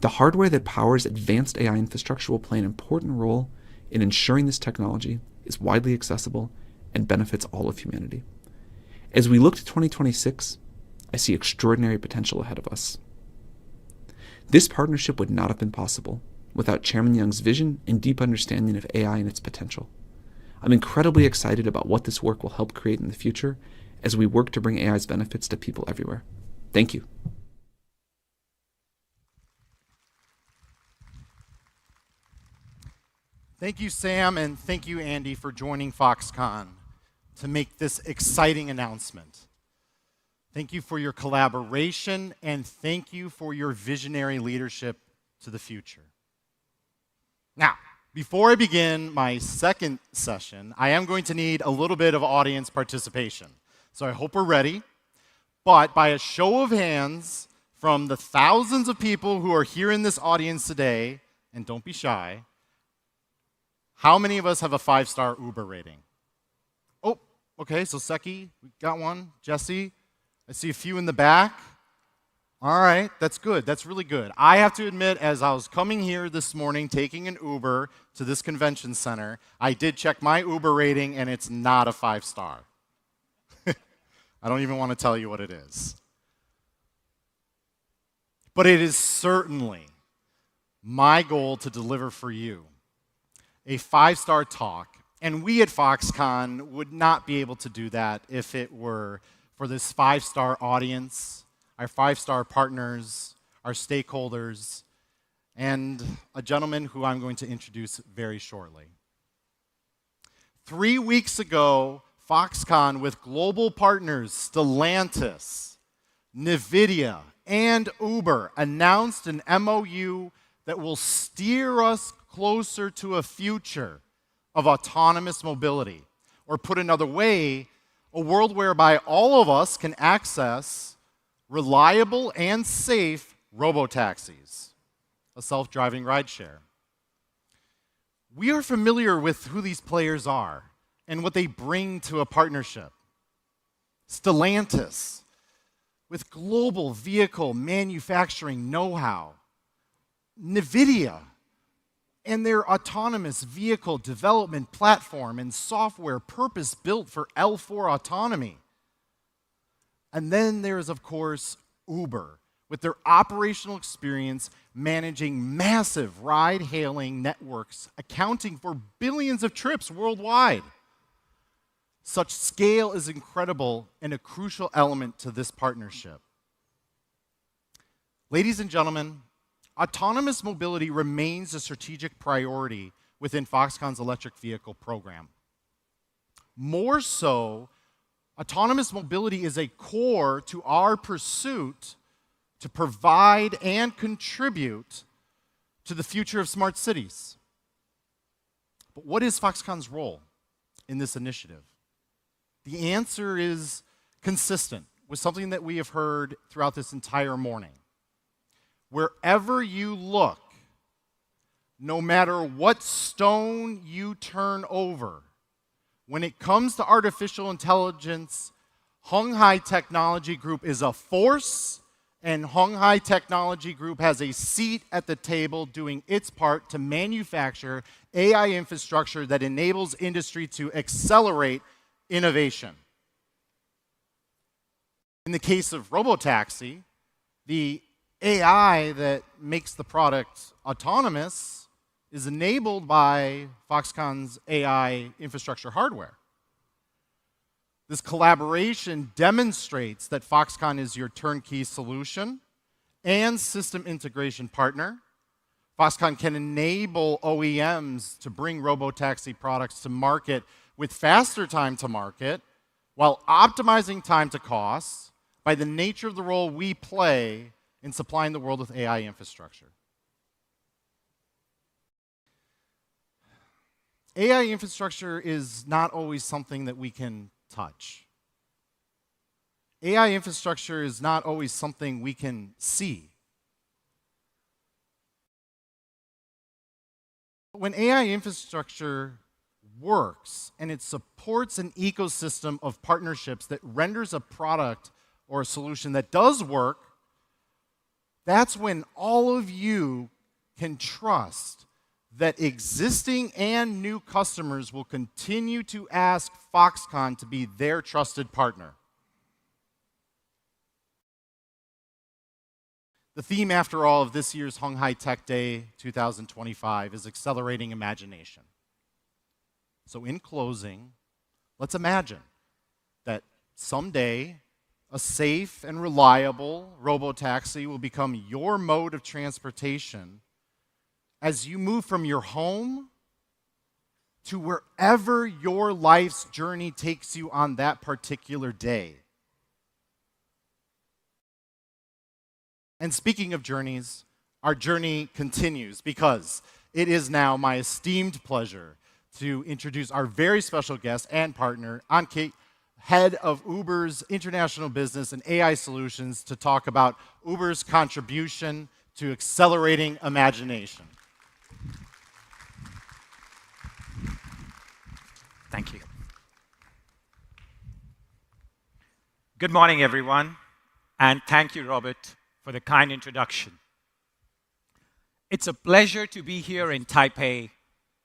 The hardware that powers advanced AI infrastructure will play an important role in ensuring this technology is widely accessible and benefits all of humanity. As we look to 2026, I see extraordinary potential ahead of us. This partnership would not have been possible without Chairman Young's vision and deep understanding of AI and its potential. I'm incredibly excited about what this work will help create in the future as we work to bring AI's benefits to people everywhere. Thank you. Thank you, Sam, and thank you, Andy, for joining Foxconn to make this exciting announcement. Thank you for your collaboration, and thank you for your visionary leadership to the future. Now, before I begin my second session, I am going to need a little bit of audience participation. So I hope we're ready. But by a show of hands from the thousands of people who are here in this audience today, and don't be shy, how many of us have a 5-star Uber rating? Oh, okay, so Seki, we got one. Jesse, I see a few in the back. All right, that's good. That's really good. I have to admit, as I was coming here this morning, taking an Uber to this convention center, I did check my Uber rating, and it's not a 5-star. I don't even want to tell you what it is. But it is certainly my goal to deliver for you a 5-star talk, and we at Foxconn would not be able to do that if it were for this 5-star audience, our 5-star partners, our stakeholders, and a gentleman who I'm going to introduce very shortly. 3 weeks ago, Foxconn, with global partners Stellantis, NVIDIA, and Uber, announced an MOU that will steer us closer to a future of autonomous mobility. Or put another way, a world whereby all of us can access reliable and safe robotaxis, a self-driving rideshare. We are familiar with who these players are and what they bring to a partnership. Stellantis, with global vehicle manufacturing know-how. NVIDIA, and their autonomous vehicle development platform and software purpose-built for L4 autonomy. And then there is, of course, Uber, with their operational experience managing massive ride-hailing networks, accounting for billions of trips worldwide. Such scale is incredible and a crucial element to this partnership. Ladies and gentlemen, autonomous mobility remains a strategic priority within Foxconn's electric vehicle program. More so, autonomous mobility is a core to our pursuit to provide and contribute to the future of smart cities. But what is Foxconn's role in this initiative? The answer is consistent with something that we have heard throughout this entire morning. Wherever you look, no matter what stone you turn over, when it comes to artificial intelligence, Hon Hai Technology Group is a force, and Hon Hai Technology Group has a seat at the table doing its part to manufacture AI infrastructure that enables industry to accelerate innovation. In the case of robotaxi, the AI that makes the product autonomous is enabled by Foxconn's AI infrastructure hardware. This collaboration demonstrates that Foxconn is your turnkey solution and system integration partner. Foxconn can enable OEMs to bring robotaxi products to market with faster time to market while optimizing time to cost by the nature of the role we play in supplying the world with AI infrastructure. AI infrastructure is not always something that we can touch. AI infrastructure is not always something we can see. When AI infrastructure works and it supports an ecosystem of partnerships that renders a product or a solution that does work, that's when all of you can trust that existing and new customers will continue to ask Foxconn to be their trusted partner. The theme, after all, of this year's Hon Hai Tech Day 2025 is accelerating imagination. So in closing, let's imagine that someday a safe and reliable robotaxi will become your mode of transportation as you move from your home to wherever your life's journey takes you on that particular day. And speaking of journeys, our journey continues because it is now my esteemed pleasure to introduce our very special guest and partner, Hon Hai, head of Uber's international business and AI solutions, to talk about Uber's contribution to accelerating imagination. Thank you. Good morning, everyone, and thank you, Robert, for the kind introduction. It's a pleasure to be here in Taipei,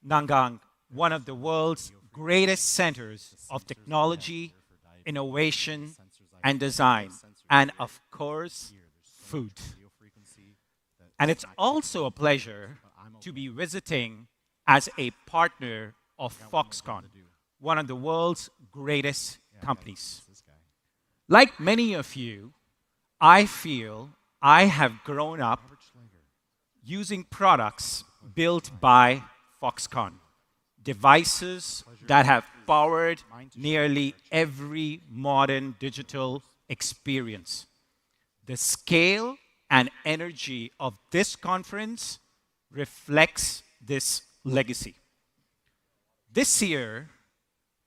Nangang, one of the world's greatest centers of technology, innovation, and design, and of course, food. And it's also a pleasure to be visiting as a partner of Foxconn, one of the world's greatest companies. Like many of you, I feel I have grown up using products built by Foxconn, devices that have powered nearly every modern digital experience. The scale and energy of this conference reflects this legacy. This year,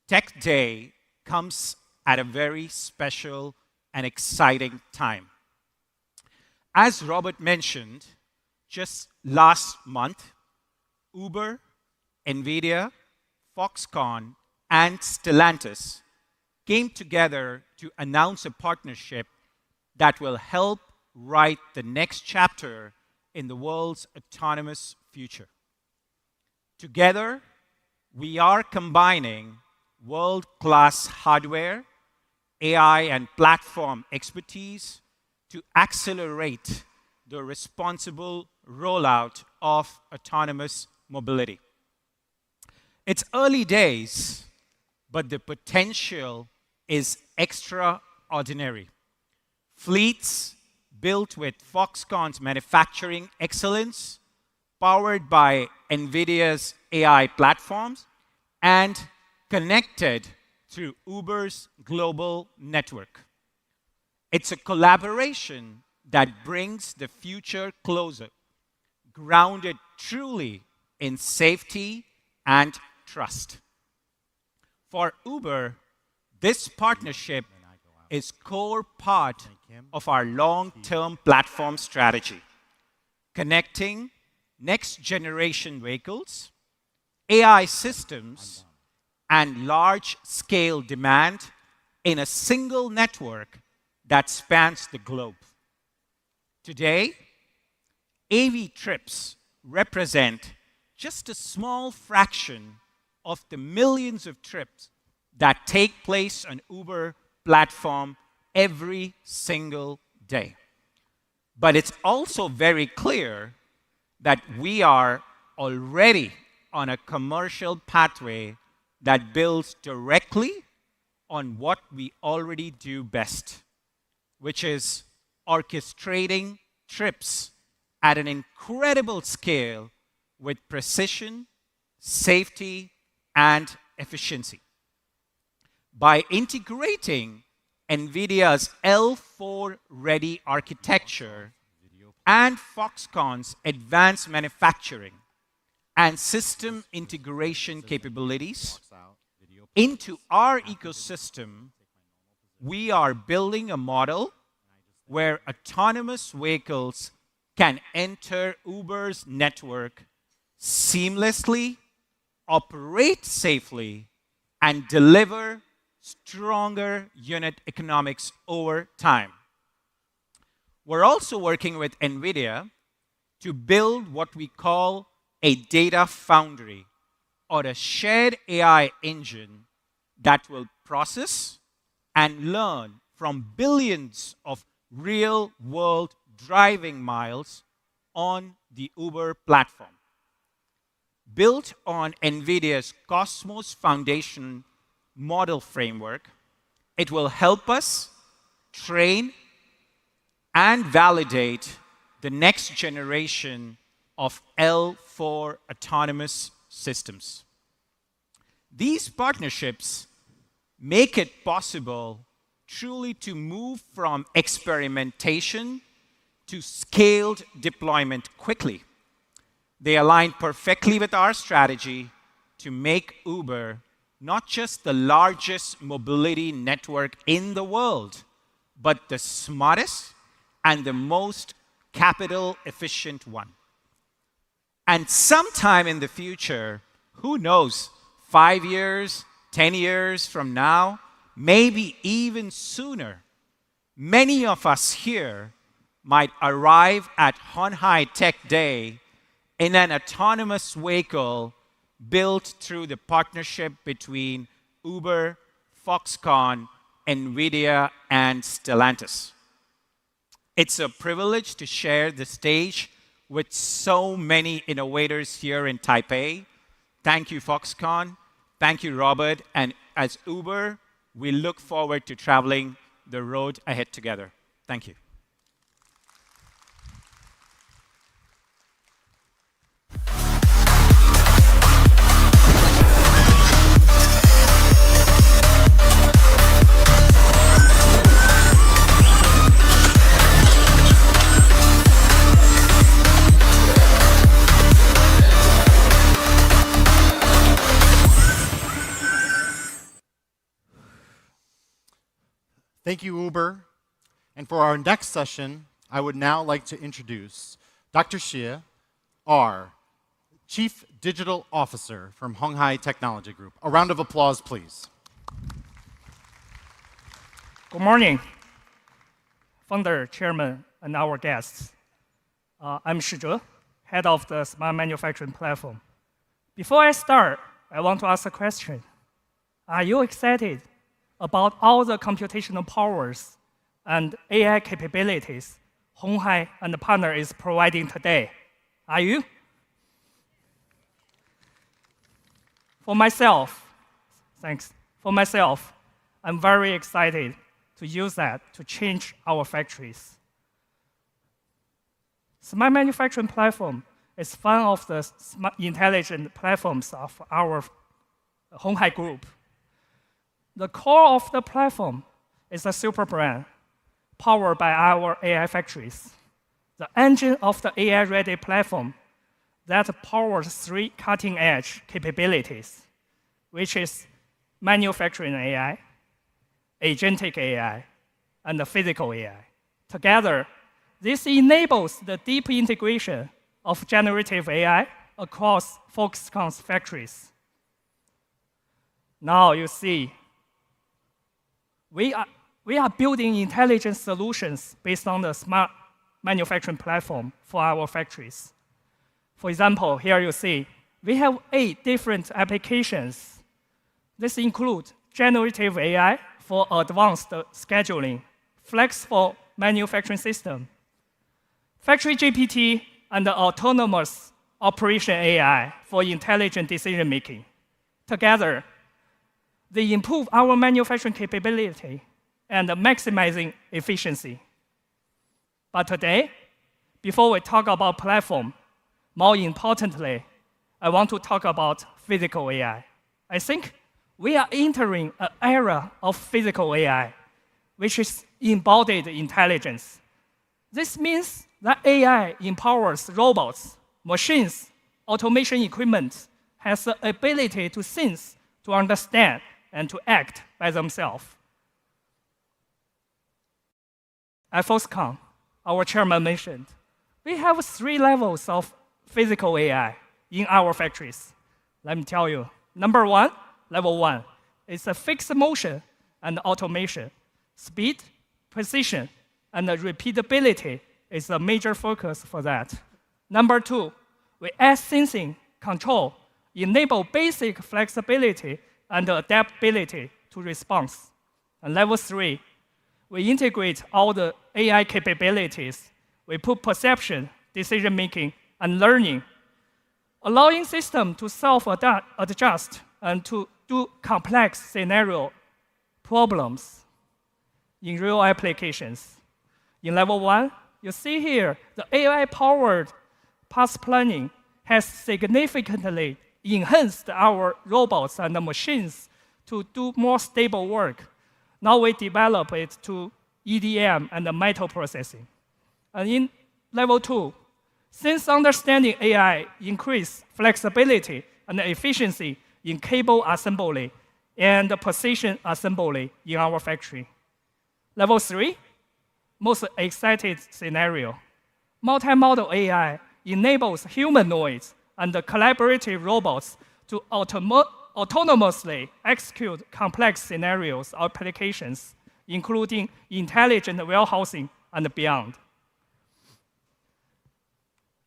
Tech Day comes at a very special and exciting time. As Robert mentioned, just last month, Uber, NVIDIA, Foxconn, and Stellantis came together to announce a partnership that will help write the next chapter in the world's autonomous future. Together, we are combining world-class hardware, AI, and platform expertise to accelerate the responsible rollout of autonomous mobility. It's early days, but the potential is extraordinary. Fleets built with Foxconn's manufacturing excellence, powered by NVIDIA's AI platforms, and connected through Uber's global network. It's a collaboration that brings the future closer, grounded truly in safety and trust. For Uber, this partnership is core part of our long-term platform strategy, connecting next-generation vehicles, AI systems, and large-scale demand in a single network that spans the globe. Today, AV trips represent just a small fraction of the millions of trips that take place on Uber platform every single day. But it's also very clear that we are already on a commercial pathway that builds directly on what we already do best, which is orchestrating trips at an incredible scale with precision, safety, and efficiency. By integrating NVIDIA's L4-ready architecture and Foxconn's advanced manufacturing and system integration capabilities into our ecosystem, we are building a model where autonomous vehicles can enter Uber's network seamlessly, operate safely, and deliver stronger unit economics over time. We're also working with NVIDIA to build what we call a data foundry, or a shared AI engine that will process and learn from billions of real-world driving miles on the Uber platform. Built on NVIDIA's Cosmos Foundation model framework, it will help us train and validate the next generation of L4 autonomous systems. These partnerships make it possible truly to move from experimentation to scaled deployment quickly. They align perfectly with our strategy to make Uber not just the largest mobility network in the world, but the smartest and the most capital efficient one. And sometime in the future, who knows, 5 years, 10 years from now, maybe even sooner, many of us here might arrive at Hon Hai Tech Day in an autonomous vehicle built through the partnership between Uber, Foxconn, NVIDIA, and Stellantis. It's a privilege to share the stage with so many innovators here in Taipei. Thank you, Foxconn. Thank you, Robert. And as Uber, we look forward to traveling the road ahead together. Thank you. Thank you, Uber. And for our next session, I would now like to introduce Dr. Xie, our Chief Digital Officer from Hon Hai Technology Group. A round of applause, please. Good morning, founder, chairman, and our guests. I'm Shi Zhe, head of the Smart Manufacturing Platform. Before I start, I want to ask a question. Are you excited about all the computational powers and AI capabilities Hon Hai and the partner is providing today? Are you? For myself, thanks. For myself, I'm very excited to use that to change our factories. Smart Manufacturing Platform is one of the smart intelligent platforms of our Hon Hai Group. The core of the platform is a super brand powered by our AI factories, the engine of the AI-ready platform that powers 3 cutting-edge capabilities, which is manufacturing AI, agentic AI, and the physical AI. Together, this enables the deep integration of generative AI across Foxconn's factories. Now you see, we are building intelligent solutions based on the smart manufacturing platform for our factories. For example, here you see, we have 8 different applications. This includes generative AI for advanced scheduling, flexible manufacturing system, factory GPT, and autonomous operation AI for intelligent decision making. Together, they improve our manufacturing capability and maximizing efficiency. But today, before we talk about platform, more importantly, I want to talk about physical AI. I think we are entering an era of physical AI, which is embodied intelligence. This means that AI empowers robots, machines, automation equipment, has the ability to sense, to understand, and to act by themselves. At Foxconn, our chairman mentioned, we have 3 levels of physical AI in our factories. Let me tell you. Number 1, level 1, is a fixed motion and automation. Speed, precision, and repeatability is a major focus for that. Number 2, we add sensing, control, enable basic flexibility and adaptability to response. And level 3, we integrate all the AI capabilities we put perception, decision-making, and learning, allowing system to self-adjust and to do complex scenario problems in real applications. In level 1, you see here, the AI-powered path planning has significantly enhanced our robots and the machines to do more stable work. Now we develop it to EDM and the metal processing. And in level 2, since understanding AI increase flexibility and efficiency in cable assembly and precision assembly in our factory. Level 3, most excited scenario. Multimodal AI enables humanoids and collaborative robots to autonomously execute complex scenarios or applications, including intelligent warehousing and beyond.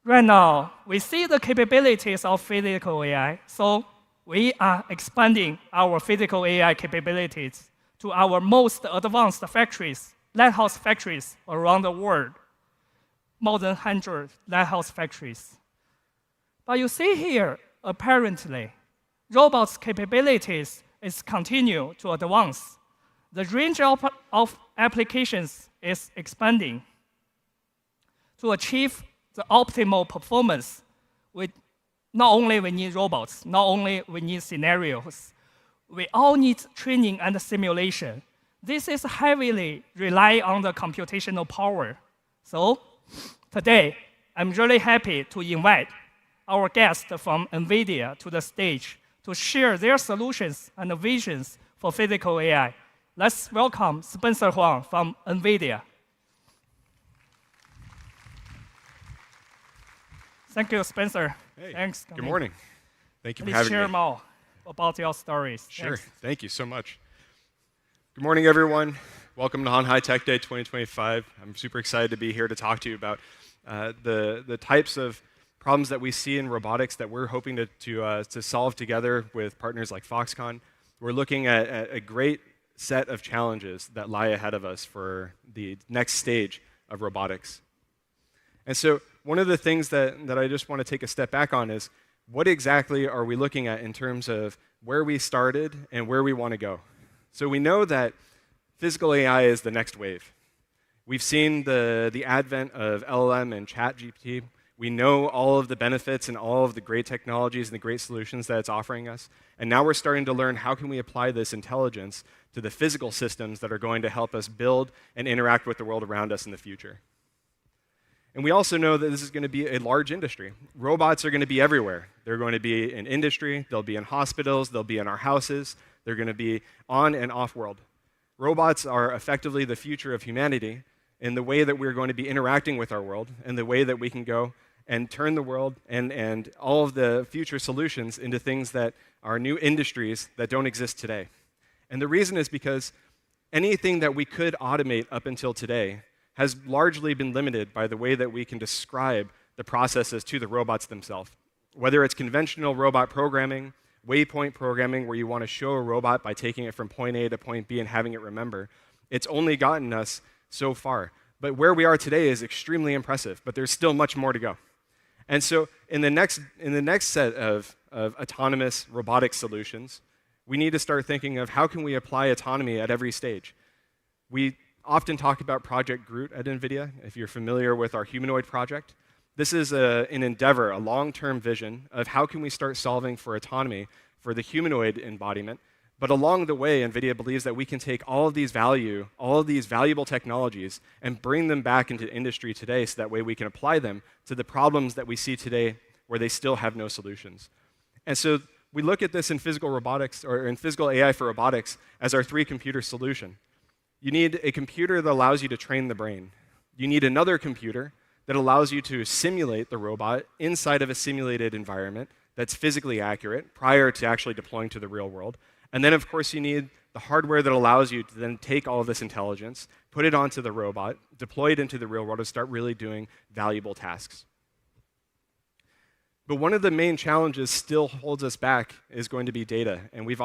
Right now, we see the capabilities of physical AI, so we are expanding our physical AI capabilities to our most advanced factories, lighthouse factories around the world, more than 100 lighthouse factories. But you see here, apparently, robots' capabilities is continue to advance. The range of applications is expanding. To achieve the optimal performance, not only we need robots, not only we need scenarios, we all need training and simulation. This is heavily rely on the computational power. So today, I'm really happy to invite our guests from NVIDIA to the stage to share their solutions and visions for physical AI. Let's welcome Spencer Huang from NVIDIA. Thank you, Spencer. Hey, thanks. Good morning. Thank you for Please having share me. more about your stories. Sure. Thanks. Thank you so much. Good morning, everyone. Welcome to Hon Hai Tech Day 2025. I'm super excited to be here to talk to you about the types of problems that we see in robotics that we're hoping to solve together with partners like Foxconn. We're looking at a great set of challenges that lie ahead of us for the next stage of robotics. And so one of the things that I just want to take a step back on is what exactly are we looking at in terms of where we started and where we want to go? So we know that physical AI is the next wave. We've seen the advent of LLM and ChatGPT. We know all of the benefits and all of the great technologies and the great solutions that it's offering us. And now we're starting to learn how can we apply this intelligence to the physical systems that are going to help us build and interact with the world around us in the future. And we also know that this is going to be a large industry. Robots are going to be everywhere. They're going to be in industry, they'll be in hospitals, they'll be in our houses, they're going to be on and off world. Robots are effectively the future of humanity in the way that we're going to be interacting with our world and the way that we can go and turn the world and all of the future solutions into things that are new industries that don't exist today. And the reason is because anything that we could automate up until today has largely been limited by the way that we can describe the processes to the robots themselves. Whether it's conventional robot programming, waypoint programming, where you want to show a robot by taking it from point A to point B and having it remember, it's only gotten us so far. But where we are today is extremely impressive, but there's still much more to go. And so in the next set of autonomous robotic solutions, we need to start thinking of how can we apply autonomy at every stage. We often talk about Project Groot at NVIDIA, if you're familiar with our humanoid project. This is an endeavor, a long-term vision of how can we start solving for autonomy for the humanoid embodiment. But along the way, NVIDIA believes that we can take all of these valuable technologies and bring them back into industry today so that way we can apply them to the problems that we see today where they still have no solutions. And so we look at this in physical robotics, or in physical AI for robotics, as our three-computer solution. You need a computer that allows you to train the brain. You need another computer that allows you to simulate the robot inside of a simulated environment that's physically accurate prior to actually deploying to the real world. And then, of course, you need the hardware that allows you to then take all of this intelligence, put it onto the robot, deploy it into the real world, and start really doing valuable tasks. But one of the main challenges still holds us back is going to be data. And we've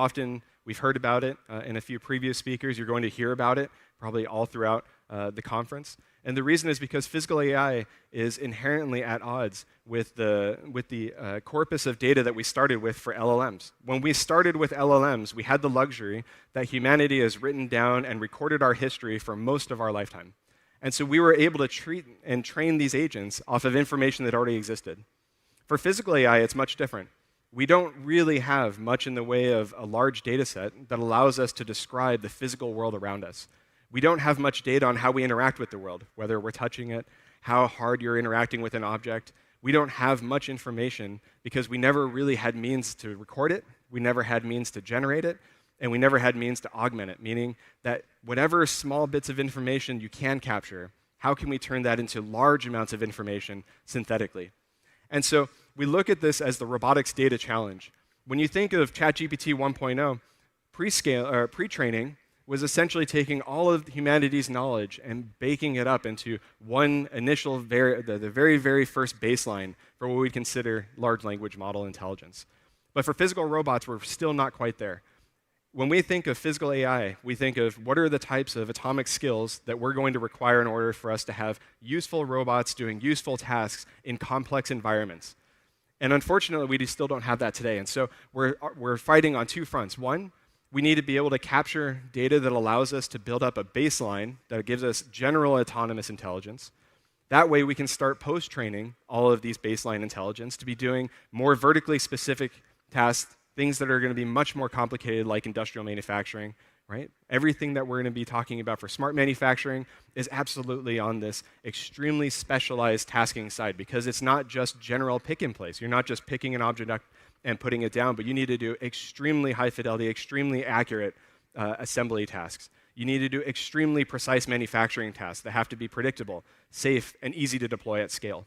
heard about it in a few previous speakers. You're going to hear about it probably all throughout the conference. And the reason is because physical AI is inherently at odds with the corpus of data that we started with for LLMs. When we started with LLMs, we had the luxury that humanity has written down and recorded our history for most of our lifetime. And so we were able to treat and train these agents off of information that already existed. For physical AI, it's much different. We don't really have much in the way of a large data set that allows us to describe the physical world around us. We don't have much data on how we interact with the world, whether we're touching it, how hard you're interacting with an object. We don't have much information because we never really had means to record it, we never had means to generate it, and we never had means to augment it, meaning that whatever small bits of information you can capture, how can we turn that into large amounts of information synthetically? And so we look at this as the robotics data challenge. When you think of ChatGPT 1.0, pre-training was essentially taking all of humanity's knowledge and baking it up into one initial, the very, very first baseline for what we'd consider large language model intelligence. But for physical robots, we're still not quite there. When we think of physical AI, we think of what are the types of atomic skills that we're going to require in order for us to have useful robots doing useful tasks in complex environments. And unfortunately, we still don't have that today. And so we're fighting on two fronts. One, we need to be able to capture data that allows us to build up a baseline that gives us general autonomous intelligence. That way, we can start post-training all of these baseline intelligence to be doing more vertically specific tasks, things that are going to be much more complicated, like industrial manufacturing, right? Everything that we're going to be talking about for smart manufacturing is absolutely on this extremely specialized tasking side, because it's not just general pick and place. You're not just picking an object up and putting it down, but you need to do extremely high fidelity, extremely accurate assembly tasks. You need to do extremely precise manufacturing tasks that have to be predictable, safe, and easy to deploy at scale.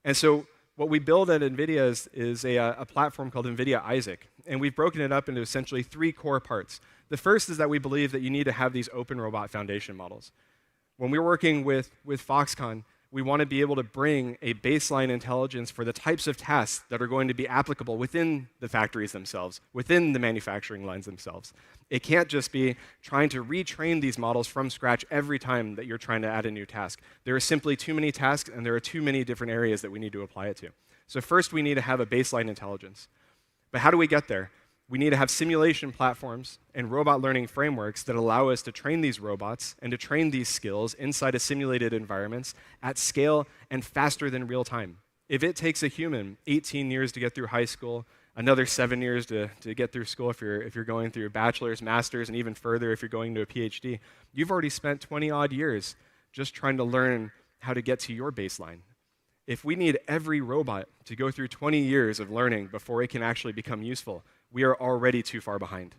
And so what we build at NVIDIA is a platform called NVIDIA Isaac, and we've broken it up into essentially three core parts. The first is that we believe that you need to have these open robot foundation models. When we're working with Foxconn, we want to be able to bring a baseline intelligence for the types of tasks that are going to be applicable within the factories themselves, within the manufacturing lines themselves. It can't just be trying to retrain these models from scratch every time that you're trying to add a new task. There are simply too many tasks, and there are too many different areas that we need to apply it to. So first, we need to have a baseline intelligence. But how do we get there? We need to have simulation platforms and robot learning frameworks that allow us to train these robots and to train these skills inside of simulated environments at scale and faster than real time. If it takes a human 18 years to get through high school, another 7 years to get through school if you're going through a bachelor's, master's, and even further if you're going to a PhD, you've already spent 20-odd years just trying to learn how to get to your baseline. If we need every robot to go through 20 years of learning before it can actually become useful, we are already too far behind.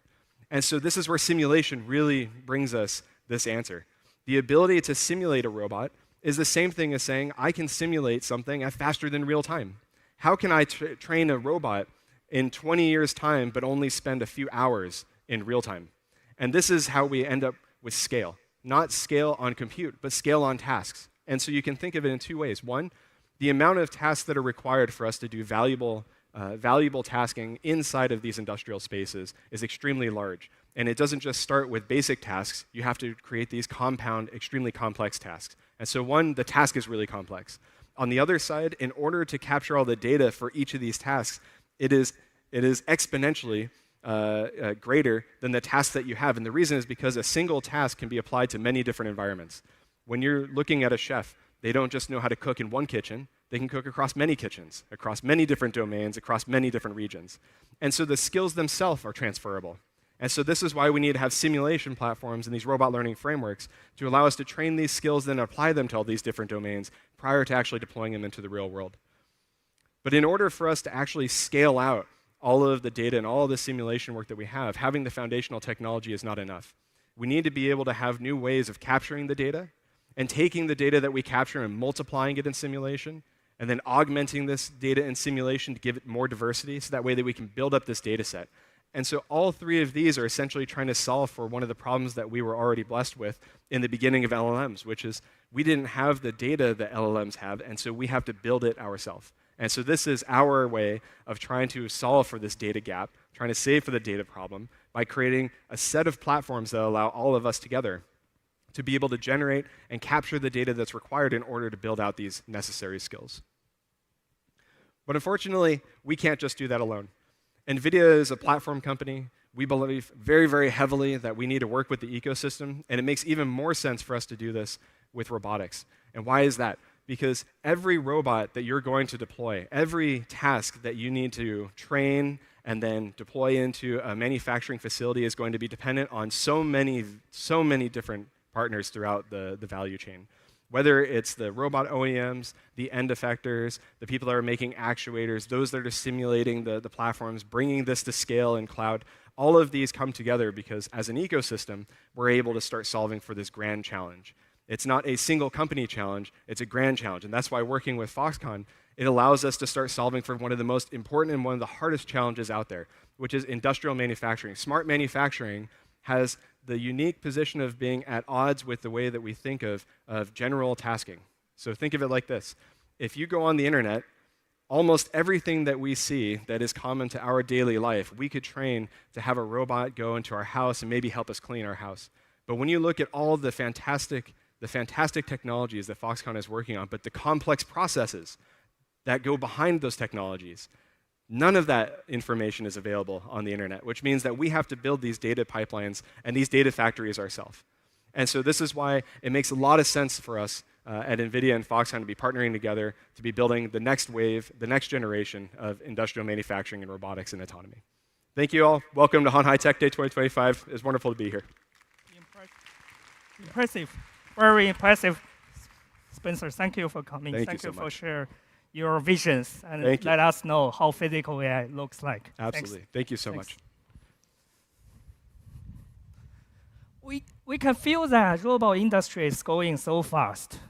And so this is where simulation really brings us this answer. The ability to simulate a robot is the same thing as saying, I can simulate something at faster than real time. How can I train a robot in 20 years' time but only spend a few hours in real time? And this is how we end up with scale. Not scale on compute, but scale on tasks. And so you can think of it in two ways. One, the amount of tasks that are required for us to do valuable tasking inside of these industrial spaces is extremely large. And it doesn't just start with basic tasks. You have to create these compound, extremely complex tasks. And so one, the task is really complex. On the other side, in order to capture all the data for each of these tasks, it is exponentially greater than the tasks that you have. And the reason is because a single task can be applied to many different environments. When you're looking at a chef, they don't just know how to cook in one kitchen. They can cook across many kitchens, across many different domains, across many different regions. And so the skills themselves are transferable. And so this is why we need to have simulation platforms and these robot learning frameworks to allow us to train these skills and then apply them to all these different domains prior to actually deploying them into the real world. But in order for us to actually scale out all of the data and all of the simulation work that we have, having the foundational technology is not enough. We need to be able to have new ways of capturing the data and taking the data that we capture and multiplying it in simulation, and then augmenting this data in simulation to give it more diversity so that way that we can build up this data set. And so all three of these are essentially trying to solve for one of the problems that we were already blessed with in the beginning of LLMs, which is we didn't have the data that LLMs have, and so we have to build it ourselves. And so this is our way of trying to solve for this data gap, trying to save for the data problem by creating a set of platforms that allow all of us together to be able to generate and capture the data that's required in order to build out these necessary skills. But unfortunately, we can't just do that alone. NVIDIA is a platform company. We believe very, very heavily that we need to work with the ecosystem, and it makes even more sense for us to do this with robotics. And why is that? Because every robot that you're going to deploy, every task that you need to train and then deploy into a manufacturing facility is going to be dependent on so many different partners throughout the value chain. Whether it's the robot OEMs, the end effectors, the people that are making actuators, those that are simulating the platforms, bringing this to scale in cloud, all of these come together because as an ecosystem, we're able to start solving for this grand challenge. It's not a single company challenge, it's a grand challenge. And that's why working with Foxconn, it allows us to start solving for one of the most important and one of the hardest challenges out there, which is industrial manufacturing. Smart manufacturing has the unique position of being at odds with the way that we think of general tasking. So think of it like this. If you go on the internet, almost everything that we see that is common to our daily life, we could train to have a robot go into our house and maybe help us clean our house. But when you look at all the fantastic technologies that Foxconn is working on, but the complex processes that go behind those technologies, none of that information is available on the internet, which means that we have to build these data pipelines and these data factories ourselves. And so this is why it makes a lot of sense for us at NVIDIA and Foxconn to be partnering together to be building the next wave, the next generation of industrial manufacturing and robotics and autonomy. Thank you all. Welcome to Hon Hai Tech Day 2025. It's wonderful to be here. Impressive. Very impressive. Spencer, thank you for coming. Thank you so for much. sharing your visions and Thank you. let us know how physical AI looks like. Absolutely. Thanks. Thank you so Thanks. much. We can feel that robot industry is going so fast.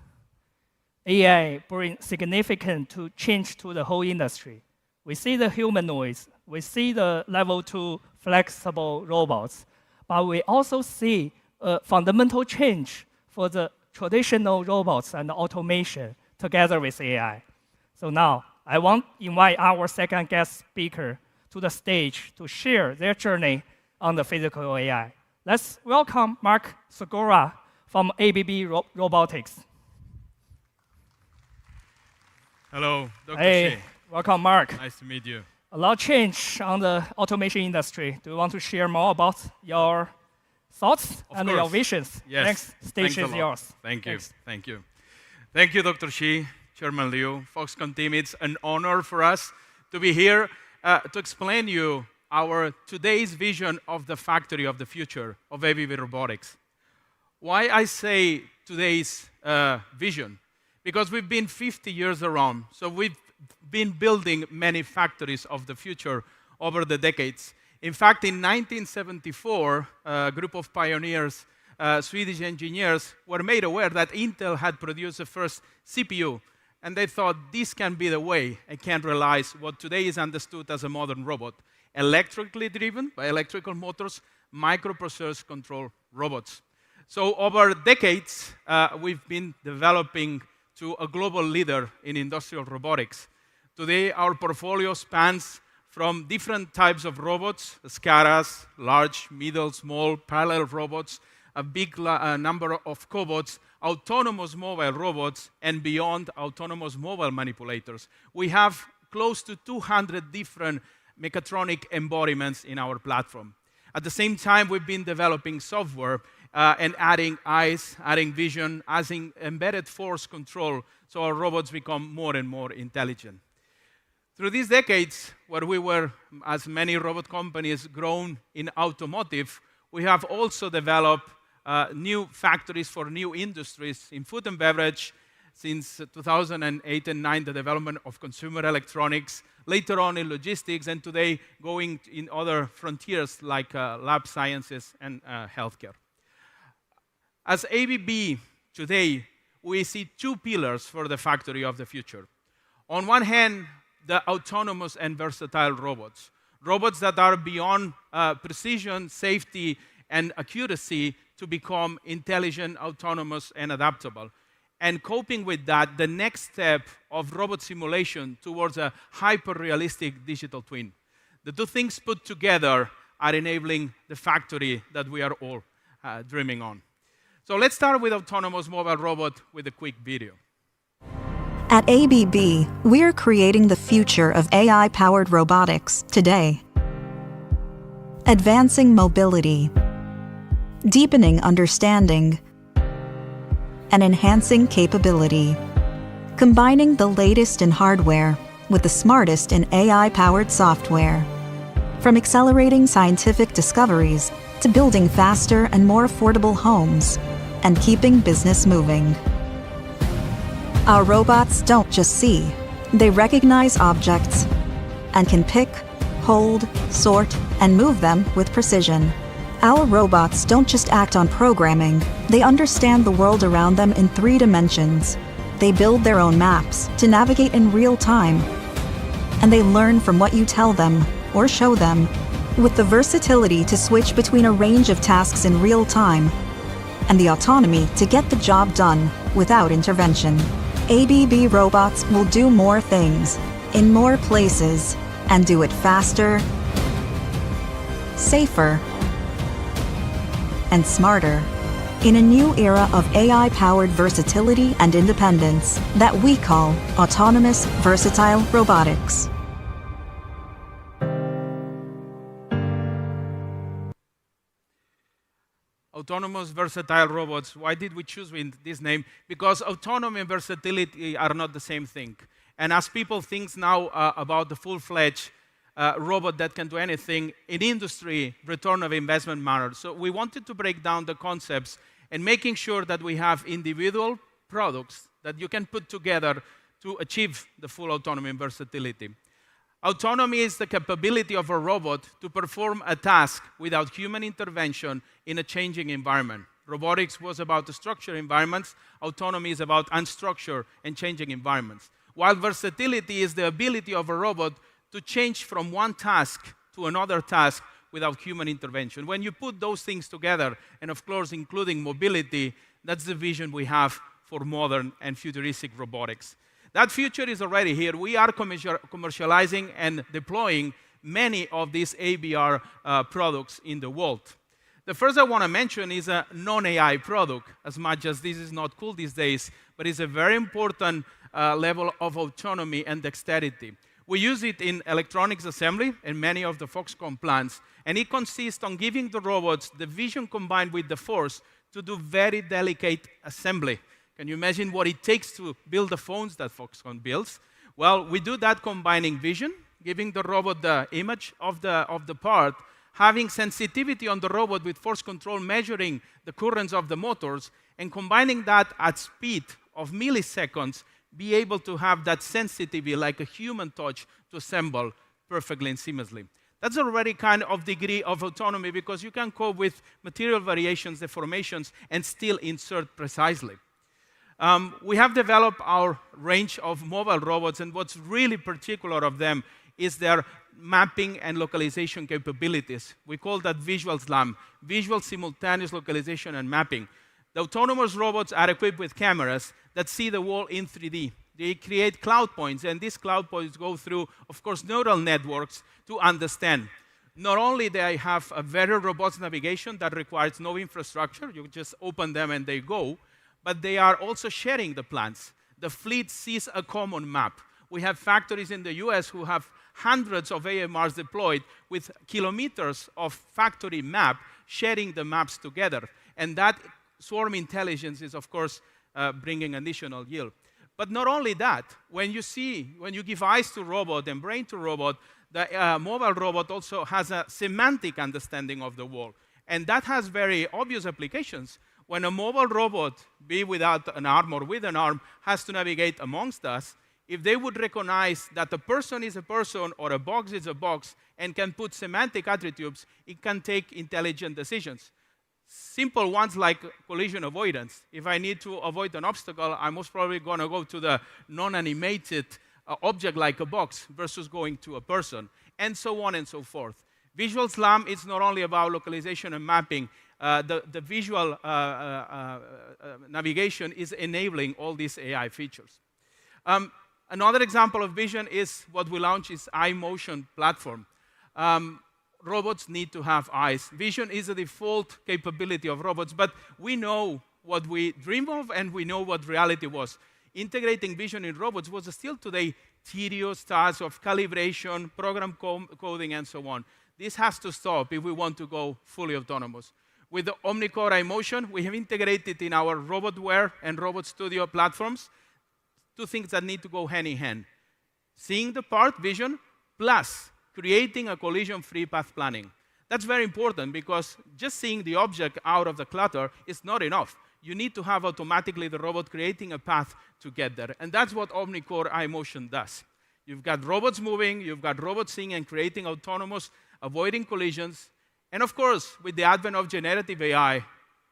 AI brings significant change to the whole industry. We see the humanoids, we see the level 2 flexible robots, but we also see a fundamental change for the traditional robots and automation together with AI. So now, I want to invite our second guest speaker to the stage to share their journey on the physical AI. Let's welcome Mark Segura from ABB Robotics. Hello, Dr. Hey, Shi. welcome, Mark. Nice to meet you. A lot of change on the automation industry. Do you want to share more about your thoughts Of and course. your visions? Yes. Next stage Thanks a is lot. yours. Thank you. Thanks. Thank you. Thank you, Dr. Shi, Chairman Liu, Foxconn team. It's an honor for us to be here to explain you our today's vision of the factory of the future of ABB Robotics. Why I say today's vision? Because we've been 50 years around, so we've been building many factories of the future over the decades. In fact, in 1974, a group of pioneers, Swedish engineers, were made aware that Intel had produced the first CPU, and they thought this can be the way and can realize what today is understood as a modern robot, electrically driven by electrical motors, microprocessors control robots. So over decades, we've been developing to a global leader in industrial robotics. Today, our portfolio spans from different types of robots, SCADAs, large, middle, small, parallel robots, a big number of cobots, autonomous mobile robots, and beyond autonomous mobile manipulators. We have close to 200 different mechatronic embodiments in our platform. At the same time, we've been developing software and adding eyes, adding vision, adding embedded force control, so our robots become more and more intelligent. Through these decades, where we were, as many robot companies, grown in automotive, we have also developed new factories for new industries in food and beverage. Since 2008 and 2009, the development of consumer electronics, later on in logistics, and today going in other frontiers like lab sciences and healthcare. As ABB today, we see two pillars for the factory of the future. On one hand, the autonomous and versatile robots. Robots that are beyond precision, safety, and accuracy to become intelligent, autonomous, and adaptable. and coping with that, the next step of robot simulation towards a hyper-realistic digital twin. The two things put together are enabling the factory that we are all dreaming on. So let's start with autonomous mobile robot with a quick video. At ABB, we're creating the future of AI-powered robotics today. Advancing mobility, deepening understanding, and enhancing capability. Combining the latest in hardware with the smartest in AI-powered software. From accelerating scientific discoveries to building faster and more affordable homes and keeping business moving. Our robots don't just see, they recognize objects and can pick, hold, sort, and move them with precision. Our robots don't just act on programming, they understand the world around them in 3 dimensions. They build their own maps to navigate in real time. And they learn from what you tell them or show them, with the versatility to switch between a range of tasks in real time and the autonomy to get the job done without intervention. ABB robots will do more things, in more places, and do it faster, safer, and smarter, in a new era of AI-powered versatility and independence that we call autonomous versatile robotics. Autonomous versatile robots. Why did we choose this name? Because autonomy and versatility are not the same thing. And as people think now about the full-fledged robot that can do anything, in industry, return of investment matters. So we wanted to break down the concepts and making sure that we have individual products that you can put together to achieve the full autonomy and versatility. Autonomy is the capability of a robot to perform a task without human intervention in a changing environment. Robotics was about the structured environments. Autonomy is about unstructured and changing environments. While versatility is the ability of a robot to change from one task to another task without human intervention. When you put those things together, and of course including mobility, that's the vision we have for modern and futuristic robotics. That future is already here. We are commercializing and deploying many of these ABR products in the world. The first I want to mention is a non-AI product, as much as this is not cool these days, but it's a very important level of autonomy and dexterity. We use it in electronics assembly in many of the Foxconn plants, and it consists on giving the robots the vision combined with the force to do very delicate assembly. Can you imagine what it takes to build the phones that Foxconn builds? Well, we do that combining vision, giving the robot the image of the part, having sensitivity on the robot with force control, measuring the currents of the motors, and combining that at speed of milliseconds, be able to have that sensitivity like a human touch to assemble perfectly and seamlessly. That's already kind of degree of autonomy because you can cope with material variations, deformations, and still insert precisely. We have developed our range of mobile robots, and what's really particular of them is their mapping and localization capabilities. We call that visual SLAM, visual simultaneous localization and mapping. The autonomous robots are equipped with cameras that see the world in 3D. They create cloud points, and these cloud points go through, of course, neural networks to understand. Not only do they have a very robust navigation that requires no infrastructure, you just open them and they go, but they are also sharing the plans. The fleet sees a common map. We have factories in the US who have hundreds of AMRs deployed with kilometers of factory map sharing the maps together. And that swarm intelligence is, of course, bringing additional yield. But not only that, when you give eyes to robot and brain to robot, the mobile robot also has a semantic understanding of the world. And that has very obvious applications. When a mobile robot, be without an arm or with an arm, has to navigate amongst us, if they would recognize that a person is a person or a box is a box and can put semantic attributes, it can take intelligent decisions. Simple ones like collision avoidance. If I need to avoid an obstacle, I'm most probably going to go to the non-animated object like a box versus going to a person, and so on and so forth. Visual SLAM is not only about localization and mapping. the visual navigation is enabling all these AI features. Another example of vision is what we launched is iMotion platform. Robots need to have eyes. Vision is a default capability of robots, but we know what we dream of and we know what reality was. Integrating vision in robots was still today tedious task of calibration, program coding, and so on. This has to stop if we want to go fully autonomous. With the OmniCore iMotion, we have integrated in our RobotWare and Robot Studio platforms two things that need to go hand in hand. Seeing the part, vision, plus creating a collision-free path planning. That's very important because just seeing the object out of the clutter is not enough. You need to have automatically the robot creating a path to get there. And that's what OmniCore iMotion does. You've got robots moving, you've got robots seeing and creating autonomous, avoiding collisions. And of course, with the advent of generative AI,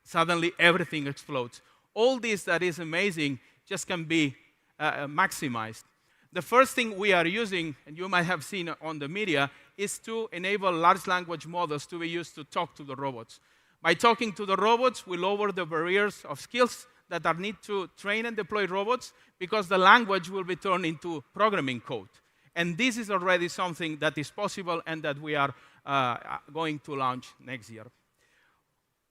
suddenly everything explodes. All this that is amazing just can be maximized. The first thing we are using, and you might have seen on the media, is to enable large language models to be used to talk to the robots. By talking to the robots, we lower the barriers of skills that are need to train and deploy robots because the language will be turned into programming code. And this is already something that is possible and that we are going to launch next year.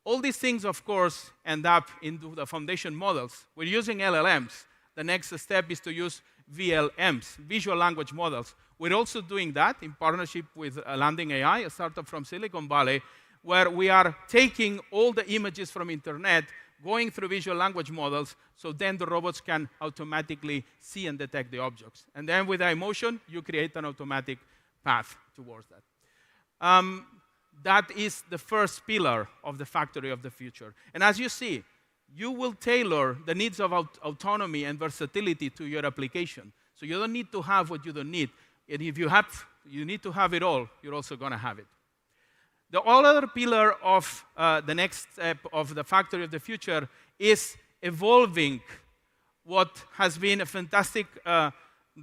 All these things, of course, end up into the foundation models. We're using LLMs. The next step is to use VLMs, visual language models. We're also doing that in partnership with Landing AI, a startup from Silicon Valley, where we are taking all the images from internet, going through visual language models, so then the robots can automatically see and detect the objects. And then with iMotion, you create an automatic path towards that. That is the first pillar of the factory of the future. And as you see, you will tailor the needs of autonomy and versatility to your application. So you don't need to have what you don't need. And if you need to have it all, you're also going to have it. The other pillar of the next step of the factory of the future is evolving what has been a fantastic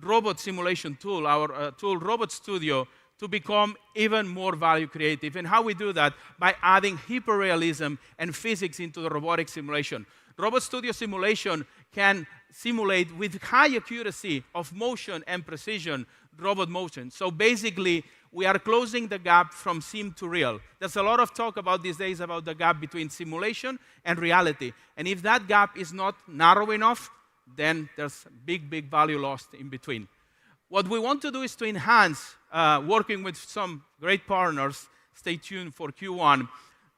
robot simulation tool, our tool Robot Studio, to become even more value creative. And how we do that? By adding hyperrealism and physics into the robotic simulation. Robot Studio simulation can simulate with high accuracy of motion and precision robot motion. So basically, we are closing the gap from sim to real. There's a lot of talk about these days about the gap between simulation and reality. And if that gap is not narrow enough, then there's big, big value lost in between. What we want to do is to enhance, working with some great partners, stay tuned for Q1,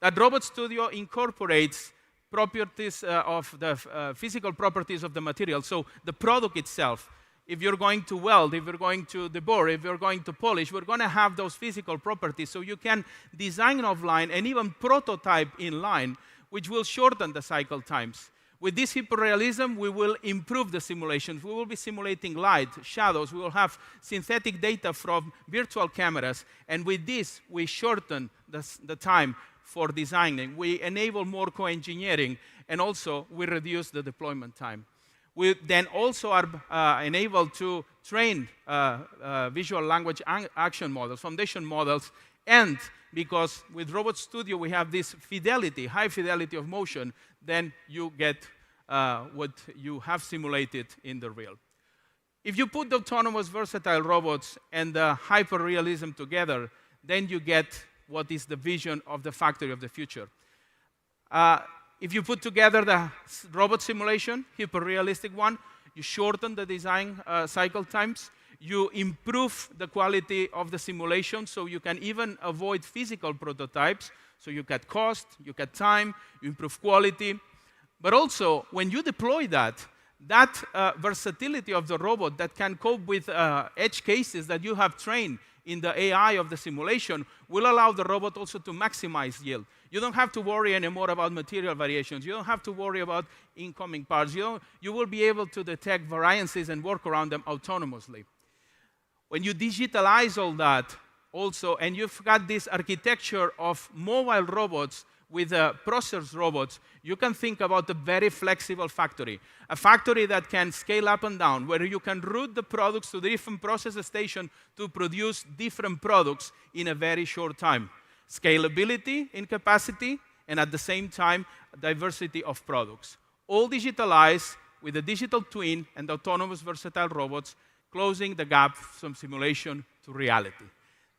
that Robot Studio incorporates properties of the physical properties of the material, so the product itself. If you're going to weld, if you're going to debore, if you're going to polish, we're going to have those physical properties so you can design offline and even prototype in line, which will shorten the cycle times. With this hyperrealism, we will improve the simulations. We will be simulating light, shadows. We will have synthetic data from virtual cameras. And with this, we shorten the time for designing. We enable more co-engineering, and also we reduce the deployment time. We then also are enabled to train visual language action models, foundation models, and because with Robot Studio we have this fidelity, high fidelity of motion, then you get what you have simulated in the real. If you put the autonomous versatile robots and the hyperrealism together, then you get what is the vision of the factory of the future. If you put together the robot simulation, hyper-realistic one, you shorten the design cycle times, you improve the quality of the simulation, so you can even avoid physical prototypes, so you cut cost, you cut time, you improve quality. But also, when you deploy that versatility of the robot that can cope with edge cases that you have trained in the AI of the simulation will allow the robot also to maximize yield. You don't have to worry anymore about material variations. You don't have to worry about incoming parts. You will be able to detect variances and work around them autonomously. When you digitalize all that also, and you've got this architecture of mobile robots with process robots, you can think about a very flexible factory. A factory that can scale up and down, where you can route the products to the different process stations to produce different products in a very short time. Scalability in capacity and at the same time, diversity of products. All digitalized with a digital twin and autonomous versatile robots, closing the gap from simulation to reality.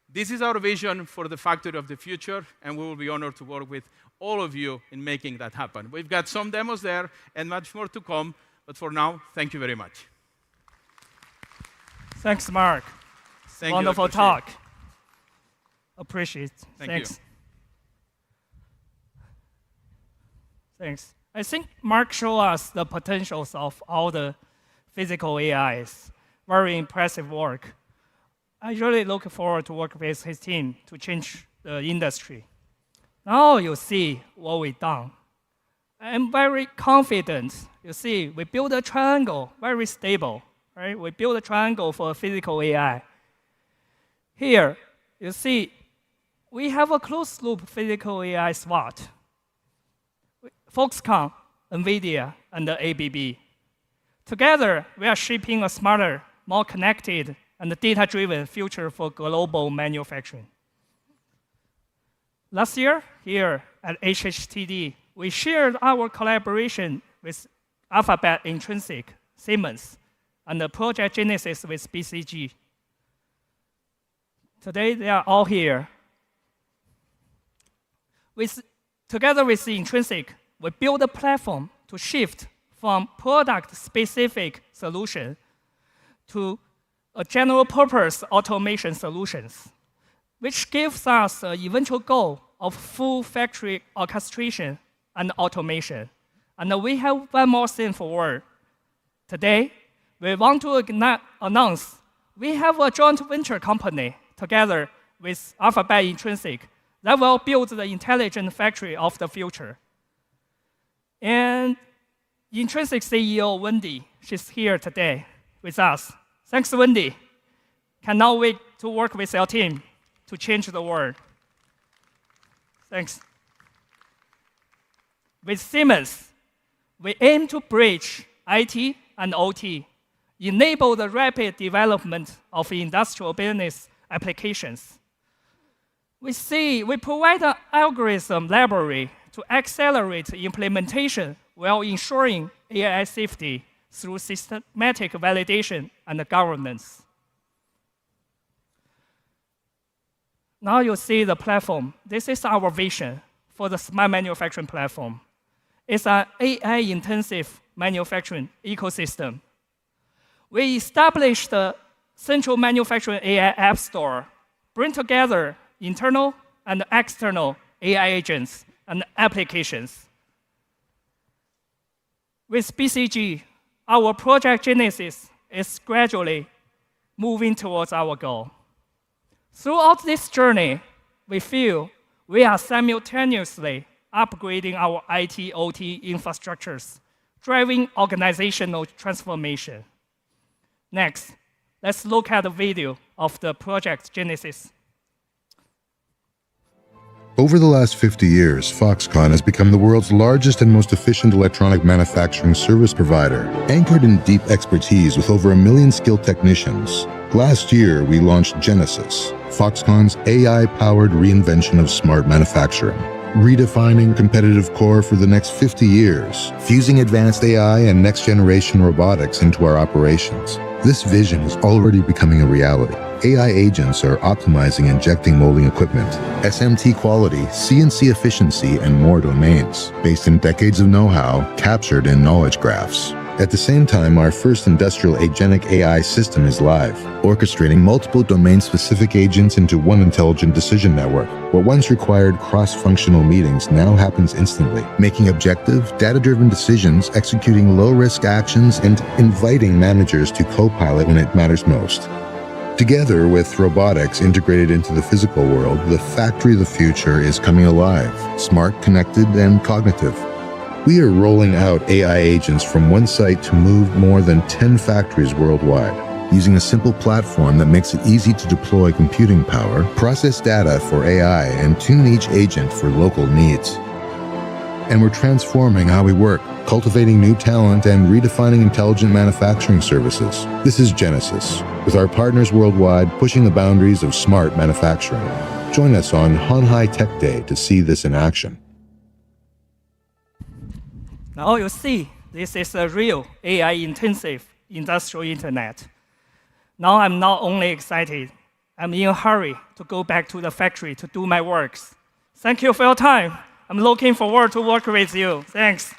This is our vision for the factory of the future, and we will be honored to work with all of you in making that happen. We've got some demos there and much more to come, but for now, thank you very much. Thanks, Mark. Thank Wonderful you, Dr. talk. Appreciate. Thank you. Thanks. I think Mark showed us the potentials of all the physical AIs. Very impressive work. I really look forward to work with his team to change the industry. Now you see what we've done. I'm very confident. You see, we built a triangle, very stable, right? We built a triangle for physical AI. Here, you see, we have a closed-loop physical AI SWOT. Foxconn, NVIDIA, and the ABB. Together, we are shaping a smarter, more connected, and data-driven future for global manufacturing. Last year, here at HHTD, we shared our collaboration with Alphabet Intrinsic, Siemens, and the Project Genesis with BCG. Today, they are all here. Together with the Intrinsic, we build a platform to shift from product-specific solution to a general-purpose automation solutions, which gives us an eventual goal of full factory orchestration and automation. And we have one more thing forward. Today, we want to announce we have a joint venture company together with Alphabet Intrinsic that will build the intelligent factory of the future. And Intrinsic CEO, Wendy, she's here today with us. Thanks, Wendy. Cannot wait to work with your team to change the world. Thanks. With Siemens, we aim to bridge IT and OT, enable the rapid development of industrial business applications. We provide an algorithm library to accelerate implementation while ensuring AI safety through systematic validation and governance. Now you see the platform. This is our vision for the smart manufacturing platform. It's an AI-intensive manufacturing ecosystem. We established the Central Manufacturing AI App Store, bring together internal and external AI agents and applications. With BCG, our Project Genesis is gradually moving towards our goal. Throughout this journey, we feel we are simultaneously upgrading our IT/OT infrastructures, driving organizational transformation. Next, let's look at the video of the Project Genesis. Over the last 50 years, Foxconn has become the world's largest and most efficient electronic manufacturing service provider, anchored in deep expertise with over 1 million skilled technicians. Last year, we launched Genesis, Foxconn's AI-powered reinvention of smart manufacturing, redefining competitive core for the next 50 years, fusing advanced AI and next-generation robotics into our operations. This vision is already becoming a reality. AI agents are optimizing injecting molding equipment, SMT quality, CNC efficiency, and more domains, based in decades of know-how captured in knowledge graphs. At the same time, our first industrial agentic AI system is live, orchestrating multiple domain-specific agents into one intelligent decision network. What once required cross-functional meetings now happens instantly, making objective, data-driven decisions, executing low-risk actions, and inviting managers to co-pilot when it matters most. Together with robotics integrated into the physical world, the factory of the future is coming alive, smart, connected, and cognitive. We are rolling out AI agents from one site to move more than 10 factories worldwide, using a simple platform that makes it easy to deploy computing power, process data for AI, and tune each agent for local needs. And we're transforming how we work, cultivating new talent, and redefining intelligent manufacturing services. This is Genesis, with our partners worldwide pushing the boundaries of smart manufacturing. Join us on Hon Hai Tech Day to see this in action. Now you see, this is a real AI-intensive industrial internet. Now I'm not only excited, I'm in a hurry to go back to the factory to do my works. Thank you for your time. I'm looking forward to work with you. Thanks.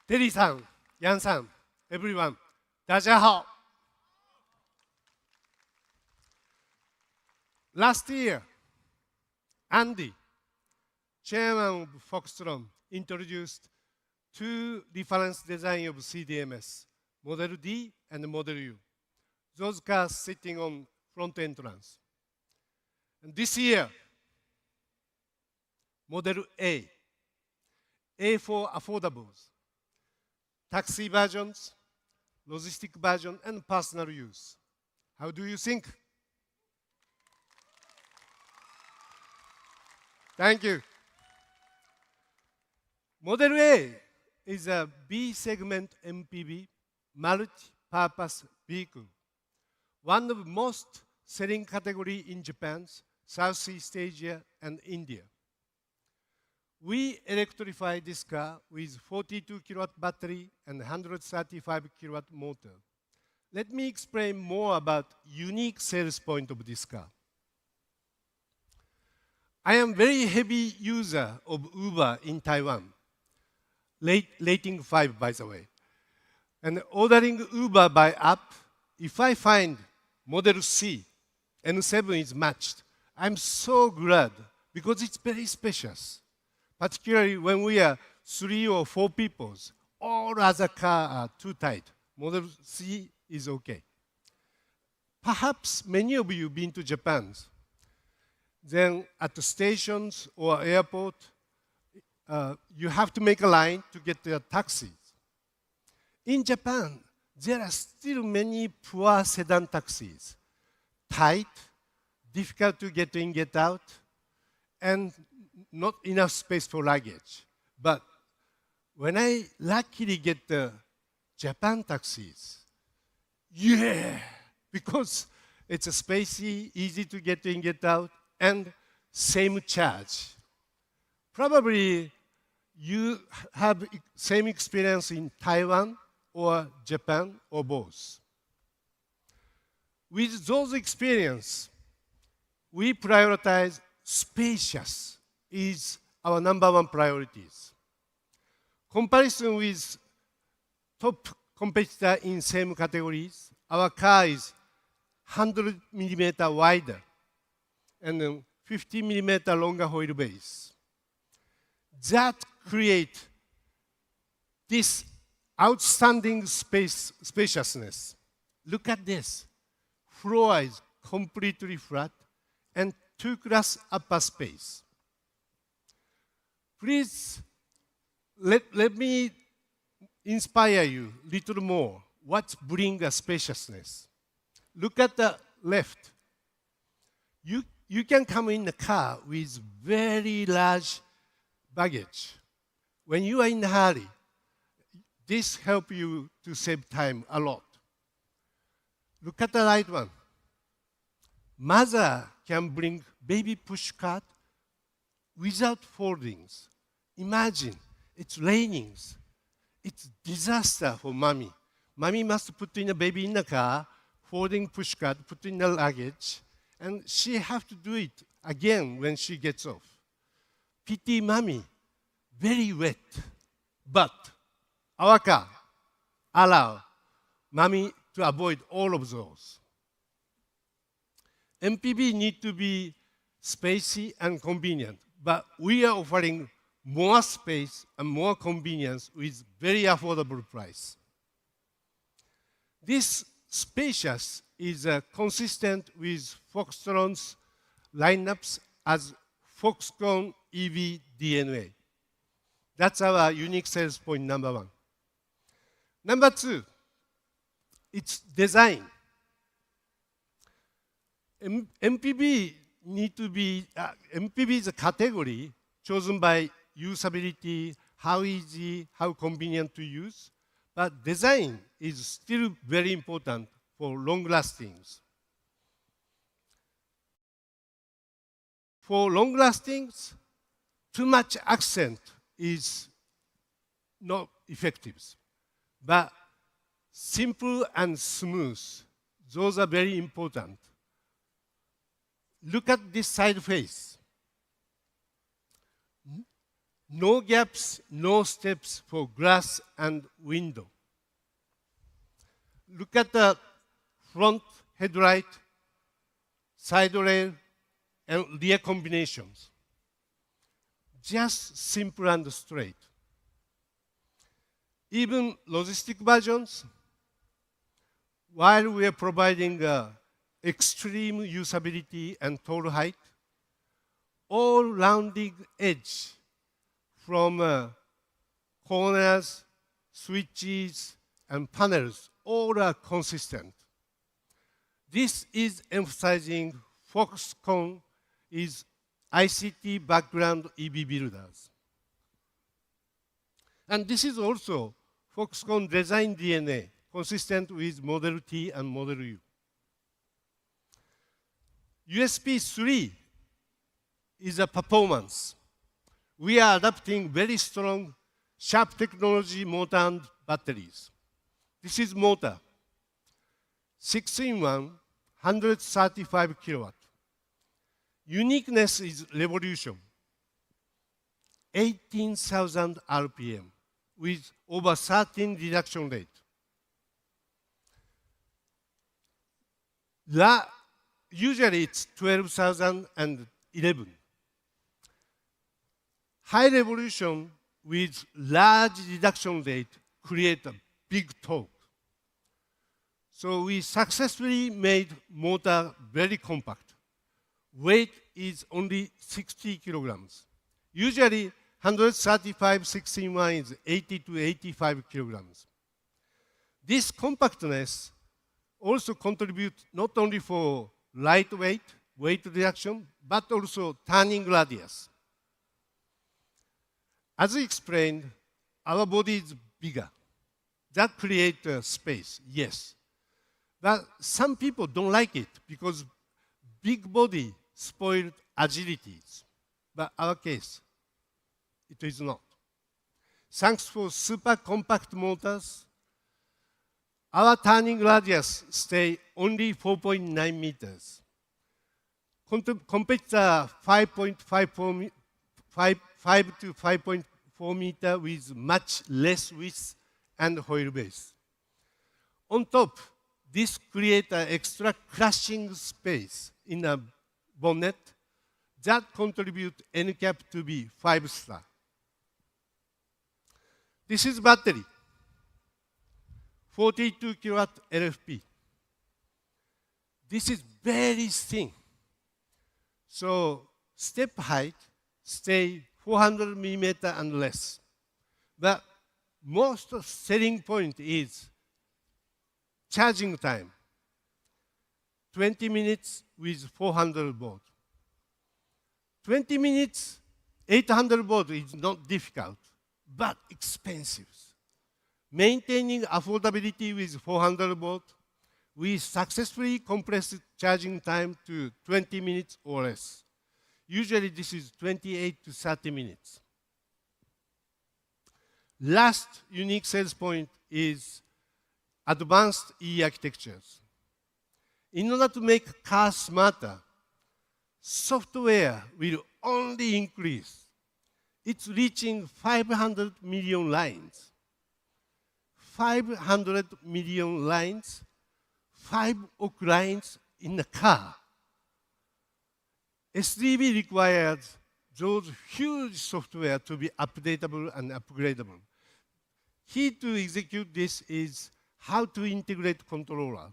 Teddy-san, Yan-san, everyone, 大家好. Last year, Andy, chairman of Foxconn, introduced two reference designs of CDMS, Model D and Model U. Those cars sitting on front entrance. And this year, Model A for affordables, taxi versions, logistic version, and personal use. How do you think? Thank you. Model A is a B-segment MPV, multi-purpose vehicle, one of the most selling category in Japan, Southeast Asia, and India. We electrify this car with 42 kilowatt battery and 135 kilowatt motor. Let me explain more about unique sales point of this car. I am very heavy user of Uber in Taiwan, rating 5 by the way. And ordering Uber by app, if I find Model C and 7 is matched, I'm so glad because it's very spacious. Particularly when we are 3 or 4 people, all other cars are too tight. Model C is okay. Perhaps many of you have been to Japan. Then at the stations or airport, you have to make a line to get the taxis. In Japan, there are still many poor sedan taxis. Tight, difficult to get in, get out, and not enough space for luggage. But when I luckily get the Japan taxis, yeah, because It's a spacey, easy to get in, get out, and same charge. Probably you have same experience in Taiwan or Japan or both. With those experience, we prioritize spacious is our #1 priorities. Comparison with top competitor in same categories, our car is 100 millimeter wider and then 50 millimeter longer wheelbase. That create this outstanding spaciousness. Look at this. Floor is completely flat and 2-class upper space. Please let me inspire you a little more. What brings a spaciousness? Look at the left. You can come in the car with very large baggage. When you are in a hurry, this helps you to save time a lot. Look at the right one. Mother can bring baby push cart without foldings. Imagine, it's raining. It's disaster for mommy. Mommy must put in a baby in the car, folding push cart, put in the luggage, and she have to do it again when she gets off. Pity mommy, very wet. But our car allow mommy to avoid all of those. MPV need to be spacey and convenient, but we are offering more space and more convenience with very affordable price. This spacious is consistent with Foxtron's lineups as Foxconn EV DNA. That's our unique sales point #1. #2, it's design. MPV need to be, MPV is a category chosen by usability, how easy, how convenient to use, but design is still very important for long lastings. For long lastings, too much accent is not effective, but simple and smooth, those are very important. Look at this side face. No gaps, no steps for glass and window. Look at the front headlight, side rail, and rear combinations. Just simple and straight. Even logistic versions, while we are providing extreme usability and tall height, all rounding edge from corners, switches, and panels, all are consistent. This is emphasizing Foxconn is ICT background EV builders. And this is also Foxconn design DNA, consistent with Model T and Model U. USB 3 is a performance. We are adapting very strong sharp technology motor and batteries. This is motor, 6-in-1, 135 kilowatt. Uniqueness is revolution, 18,000 RPM with over 13 reduction rate. Usually it's 12,011. High revolution with large reduction rate create a big torque. So we successfully made motor very compact. Weight is only 60 kilograms. Usually 135 6-in-1 is 80 to 85 kilograms. This compactness also contributes not only for lightweight, weight reduction, but also turning radius. As I explained, our body is bigger. That creates space, yes. But some people don't like it because big body spoiled agilities. But our case, it is not. Thanks for super compact motors, our turning radius stay only 4.9 meters. Competitor 5.54 5 to 5.4 meter with much less width and wheelbase. On top, this creates an extra crushing space in a bonnet that contribute NCAP to be 5-star. This is battery, 42 kilowatt LFP. This is very thin. So step height stay 400 millimeter and less. But most selling point is charging time, 20 minutes with 400 volt. 20 minutes, 800 volt is not difficult, but expensive. Maintaining affordability with 400 volt, we successfully compressed charging time to 20 minutes or less. Usually this is 28 to 30 minutes. Last unique sales point is advanced e-architectures. In order to make cars smarter, software will only increase. It's reaching 500 million lines. 500 million lines, 5 億 lines in a car. SDV requires those huge software to be updatable and upgradable. Key to execute this is how to integrate controller.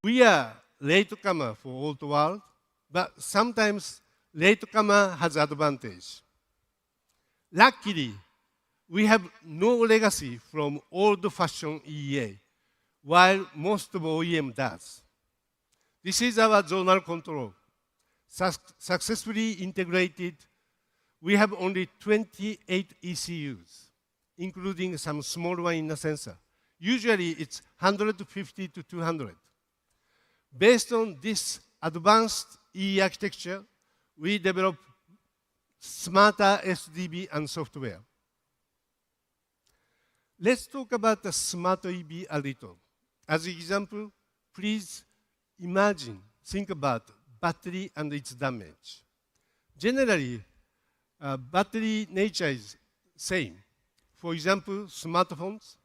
We are latecomer for old world, but sometimes latecomer has advantage. Luckily, we have no legacy from old-fashioned EEA, while most of OEM does. This is our zonal control. Successfully integrated, we have only 28 ECUs, including some small one in the sensor. Usually it's 150 to 200. Based on this advanced E architecture, we develop smarter SDB and software. Let's talk about the smart EV a little. As an example, please imagine, think about battery and its damage. Generally, battery nature is same. For example, smartphones.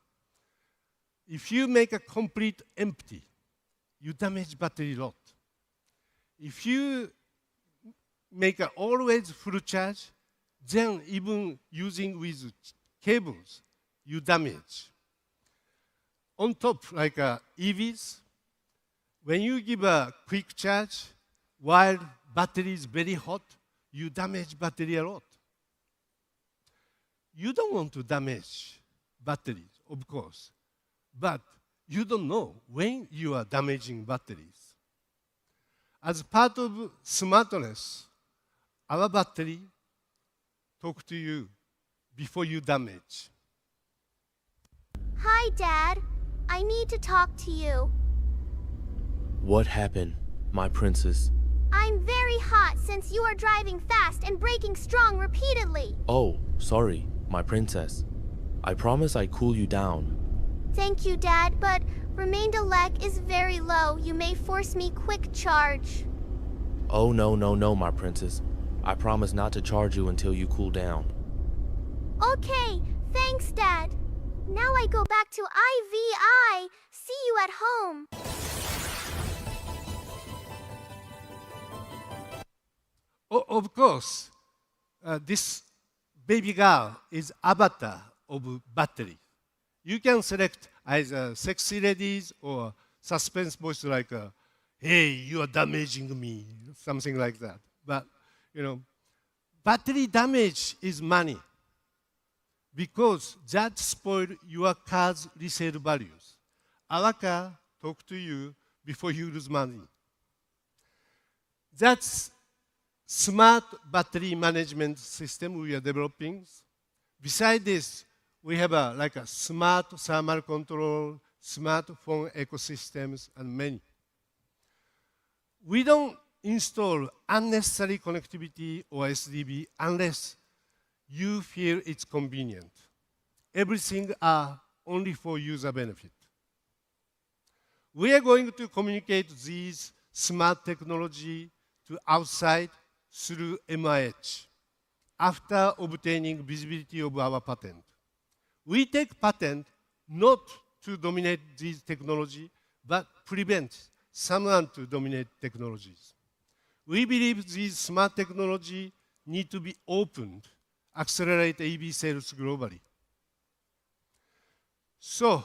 If you make a complete empty, you damage battery a lot. If you make a always full charge, then even using with cables, you damage. On top, like EVs, when you give a quick charge, while battery is very hot, you damage battery a lot. You don't want to damage batteries, of course, but you don't know when you are damaging batteries. As part of smartness, our battery talk to you before you damage. Hi, Dad. I need to talk to you. What happened, my princess? I'm very hot since you are driving fast and braking strong repeatedly. Oh, sorry, my princess. I promise I cool you down. Thank you, Dad, but Remaindelec is very low. You may force me quick charge. Oh, no, my princess. I promise not to charge you until you cool down. Okay, thanks, Dad. Now I go back to IVI. See you at home. Of course, this baby girl is avatar of battery. You can select either sexy ladies or suspense voice like, hey, you are damaging me, something like that. But, you know, battery damage is money because that spoils your car's resale values. Our car talk to you before you lose money. That's smart battery management system we are developing. Besides this, we have like a smart thermal control, smartphone ecosystems, and many. We don't install unnecessary connectivity or SDB unless you feel it's convenient. Everything are only for user benefit. We are going to communicate these smart technology to outside through MIH after obtaining visibility of our patent. We take patent not to dominate this technology, but prevent someone to dominate technologies. We believe these smart technology need to be opened, accelerate EV sales globally. So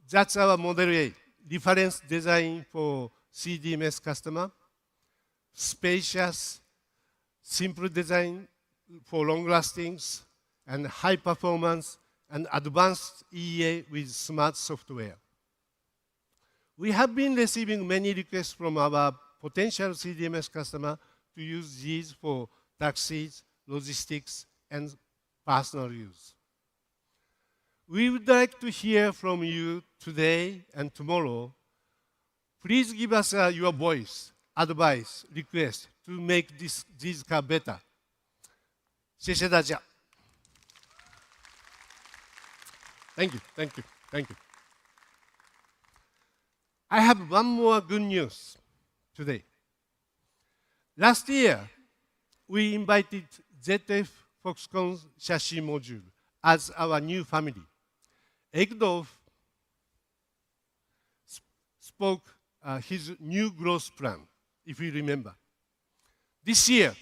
that's our Model A, reference design for CDMS customer, spacious, simple design for long lastings, and high performance, and advanced EEA with smart software. We have been receiving many requests from our potential CDMS customer to use these for taxis, logistics, and personal use. We would like to hear from you today and tomorrow. Please give us your voice, advice, request to make this car better. 谢谢大家. Thank you, thank you, thank you. I have one more good news today. Last year, we invited ZF Foxconn chassis module as our new family. Egdolf spoke his new growth plan, if you remember. This year,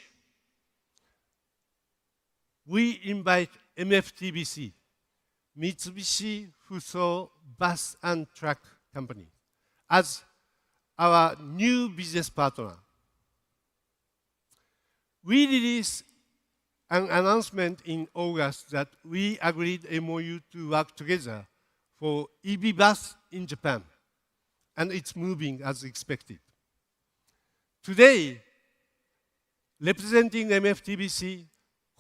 we invite MFTBC, Mitsubishi Fuso Bus and Truck Company, as our new business partner. We released an announcement in August that we agreed MOU to work together for EV bus in Japan, and it's moving as expected. Today, representing MFTBC,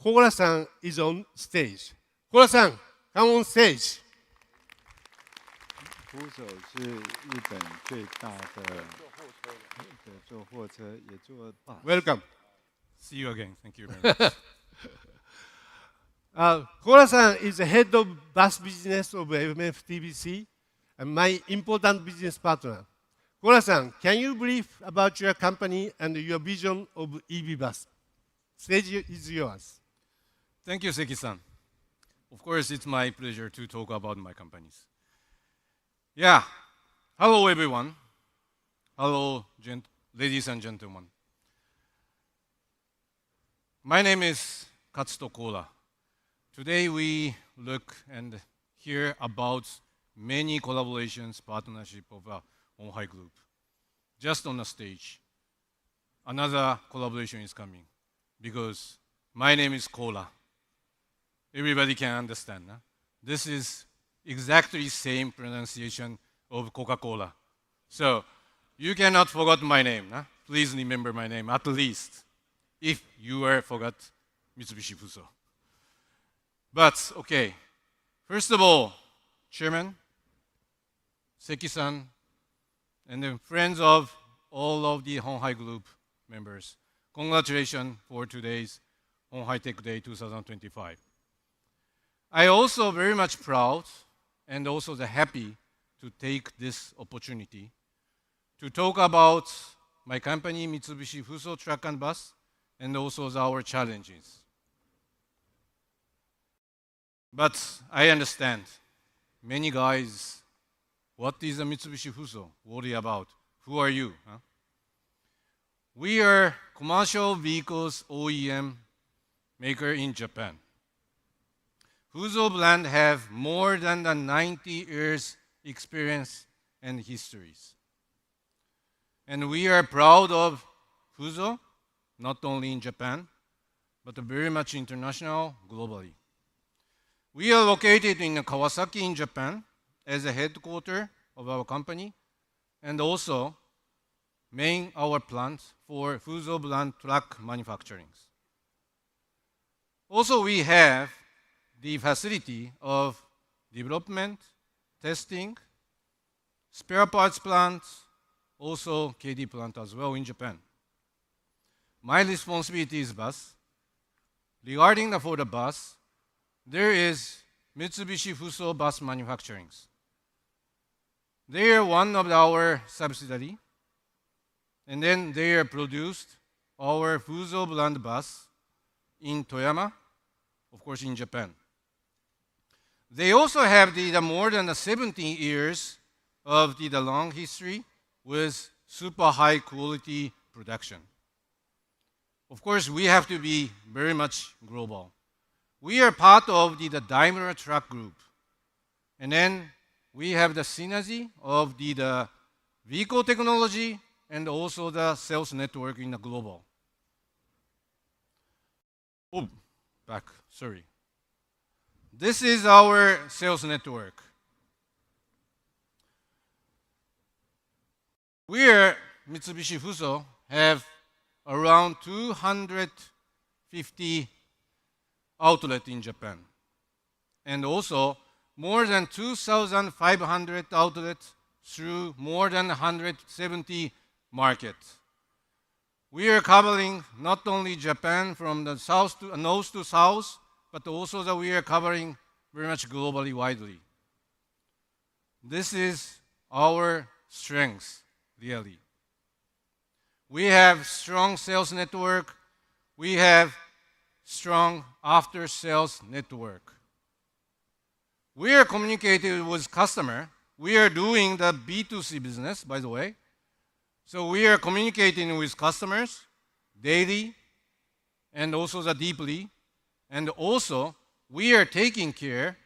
Koura-san is on stage. Koura-san, come on stage. Fuso 是日本最大的做货车，也做 bus. Welcome. See you again. Thank you very much. Koura-san is the head of bus business of MFTBC and my important business partner. Koura-san, can you brief about your company and your vision of EV bus? Stage is yours. Thank you, Seki-san. Of course, it's my pleasure to talk about my companies. Yeah. Hello, everyone. Hello, ladies and gentlemen. My name is Katsuto Koura. Today, we look and hear about many collaborations, partnership of Hon Hai Group. Just on the stage, another collaboration is coming because my name is Koura. Everybody can understand. Huh? This is exactly same pronunciation of Coca-Cola. So you cannot forget my name. Huh? Please remember my name at least, if you forgot Mitsubishi Fuso. But okay, first of all, Chairman, Seki-san, and the friends of all of the Hon Hai Group members, congratulations for today's Hon Hai Tech Day 2025. I also very much proud and also happy to take this opportunity to talk about my company, Mitsubishi Fuso Truck and Bus, and also our challenges. But I understand many guys, what is a Mitsubishi Fuso worry about? Who are you? Huh? We are commercial vehicles OEM maker in Japan. Fuso brand have more than 90 years experience and histories. And we are proud of Fuso, not only in Japan, but very much international, globally. We are located in Kawasaki in Japan as a headquarters of our company, and also main our plant for Fuso brand truck manufacturing. Also, we have the facility of development, testing, spare parts plant, also KD plant as well in Japan. My responsibility is bus. Regarding for the bus, there is Mitsubishi Fuso bus manufacturing. They are one of our subsidiary, and then they are produced our Fuso brand bus in Toyama, of course in Japan. They also have the more than 17 years of the long history with super high quality production. Of course, we have to be very much global. We are part of the Daimler Truck Group. And then we have the synergy of the vehicle technology and also the sales network in the global. Oh, back, sorry. This is our sales network. We are Mitsubishi Fuso have around 250 outlets in Japan, and also more than 2,500 outlets through more than 170 markets. We are covering not only Japan from the north to south, but also that we are covering very much globally widely. This is our strength, really. We have strong sales network. We have strong after-sales network. We are communicating with customer. We are doing the B2C business, by the way. So we are communicating with customers daily and also the deeply. And also, we are taking care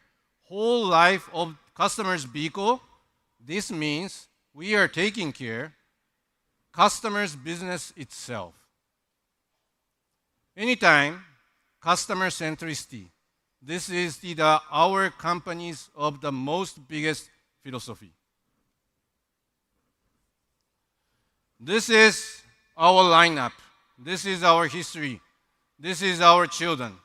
whole life of customer's vehicle. This means we are taking care customer's business itself. Anytime, customer centricity. This is our company's of the most biggest philosophy. This is our lineup. This is our history. This is our children.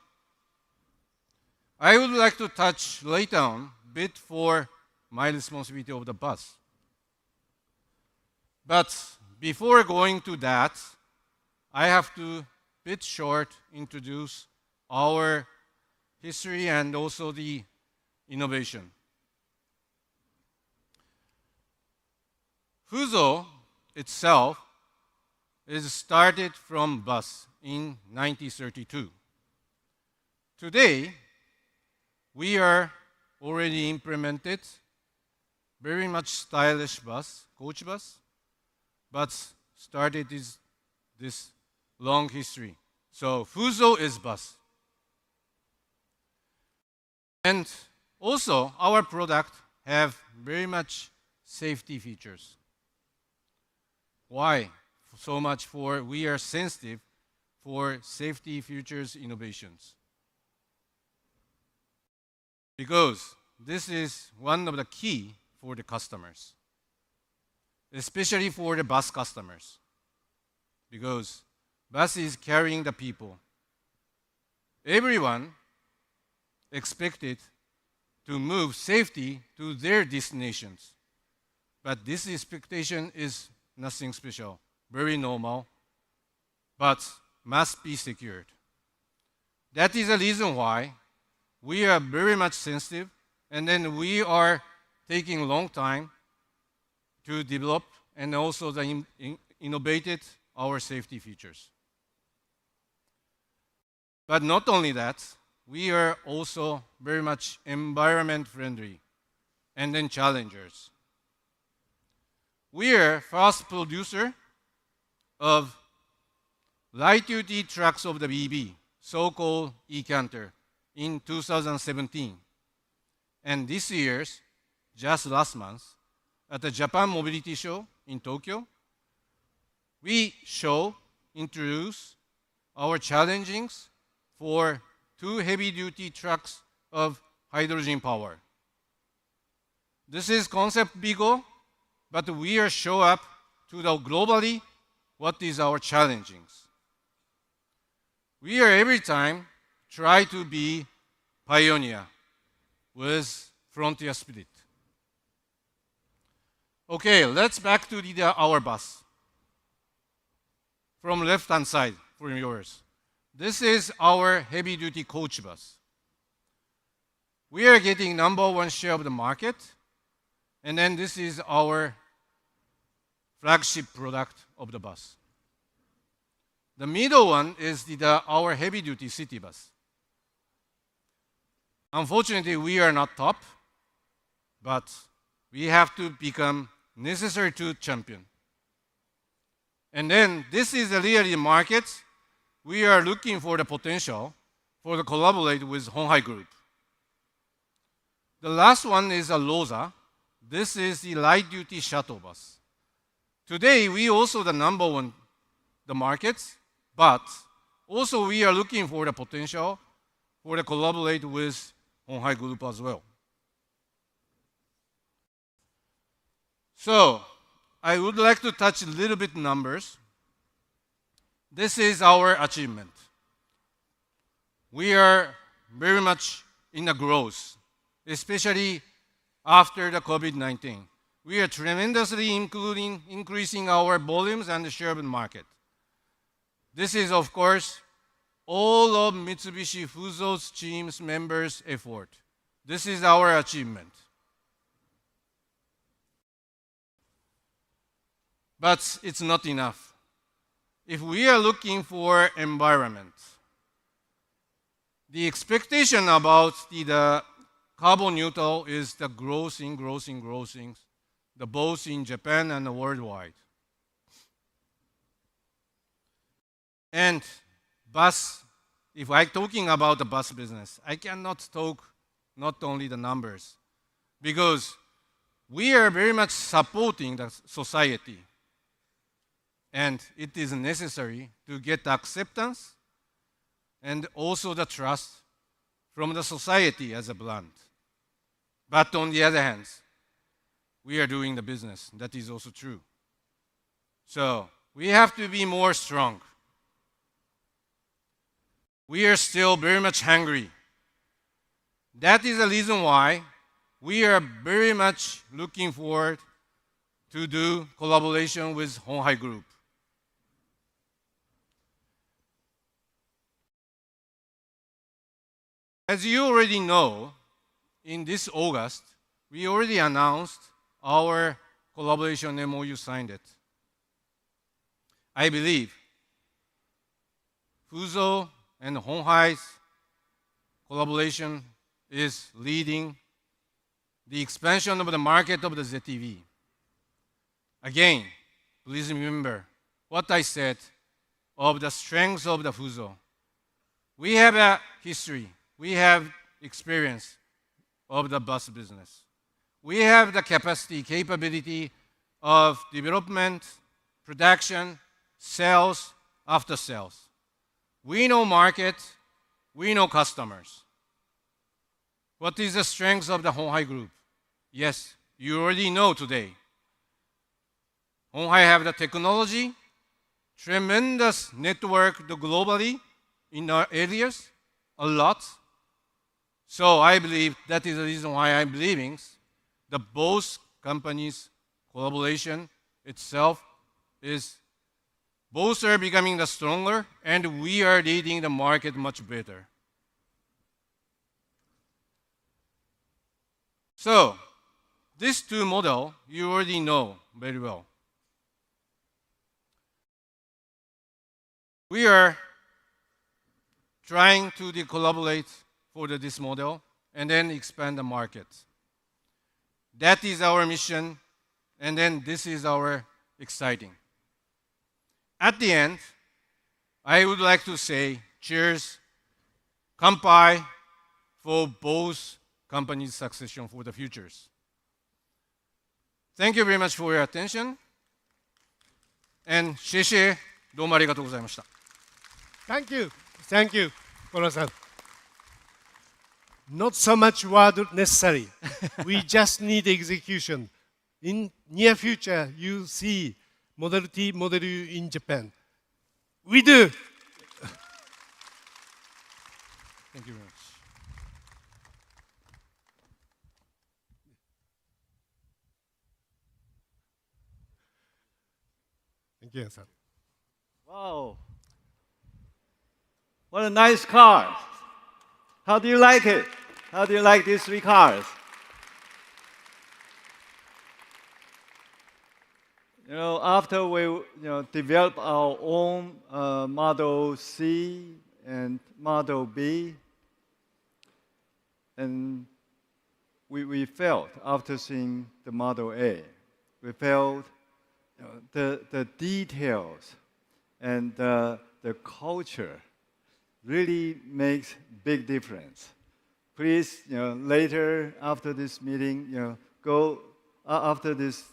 I would like to touch later on a bit for my responsibility of the bus. But before going to that, I have to bit short introduce our history and also the innovation. Fuso itself is started from bus in 1932. Today, we are already implemented very much stylish bus, coach bus, but started this long history. So Fuso is bus. And also our product have very much safety features. Why? So much for we are sensitive for safety features innovations. Because this is one of the key for the customers, especially for the bus customers. Because bus is carrying the people. Everyone expected to move safely to their destinations. But this expectation is nothing special, very normal, but must be secured. That is the reason why we are very much sensitive, and then we are taking a long time to develop and also innovated our safety features. But not only that, we are also very much environment friendly and then challengers. We are first producer of light-duty trucks of the BB, so-called e-Canter, in 2017. And this year, just last month, at the Japan Mobility Show in Tokyo, we introduce our challengings for 2 heavy-duty trucks of hydrogen power. This is concept vehicle, but we are show up to the globally what is our challengings. We are every time try to be pioneer with frontier spirit. Okay, let's back to our bus. From left-hand side, from yours. This is our heavy-duty coach bus. We are getting #1 share of the market, and then this is our flagship product of the bus. The middle one is our heavy-duty city bus. Unfortunately, we are not top, but we have to become necessary to champion. And then this is the really market. We are looking for the potential for the collaborate with Hon Hai Group. The last one is a LOSA. This is the light-duty shuttle bus. Today, we also the #1 the markets, but also we are looking for the potential for the collaborate with Hon Hai Group as well. So, I would like to touch a little bit numbers. This is our achievement. We are very much in a growth, especially after the COVID-19. We are tremendously increasing our volumes and the share of the market. This is, of course, all of Mitsubishi Fuso's team's members' effort. This is our achievement. But it's not enough. If we are looking for environment, the expectation about the carbon neutral is the growth, the both in Japan and worldwide. And bus, if I'm talking about the bus business, I cannot talk not only the numbers, because we are very much supporting the society. And it is necessary to get acceptance and also the trust from the society as a brand. But on the other hand, we are doing the business. That is also true. So we have to be more strong. We are still very much hungry. That is the reason why we are very much looking forward to do collaboration with Hon Hai Group. As you already know, in this August, we already announced our collaboration MOU signed it. I believe Fuso and Hon Hai's collaboration is leading the expansion of the market of the ZTV. Again, please remember what I said of the strengths of the Fuso. We have a history. We have experience of the bus business. We have the capability of development, production, sales, after sales. We know market, we know customers. What is the strength of the Hon Hai Group? Yes, you already know today. Hon Hai have the technology, tremendous network globally in our areas, a lot. So I believe that is the reason why I'm believing the both companies' collaboration itself is both are becoming the stronger, and we are leading the market much better. So these two models you already know very well. We are trying to collaborate for this model and then expand the market. That is our mission, and then this is our exciting. At the end, I would like to say cheers, kanpai for both companies' succession for the futures. Thank you very much for your attention, and 谢谢、どうもありがとうございました。Thank you. Thank you, Kono-san. Not so much word necessary. We just need execution. In near future, you see Model T, Model U in Japan. We do. Thank you very much. 池谷さん。Wow. What a nice car. How do you like it? How do you like these 3 cars? After we develop our own Model C and Model B, and we felt after seeing the Model A, we felt the details and the culture really makes big difference. Please, later after this meeting, go after this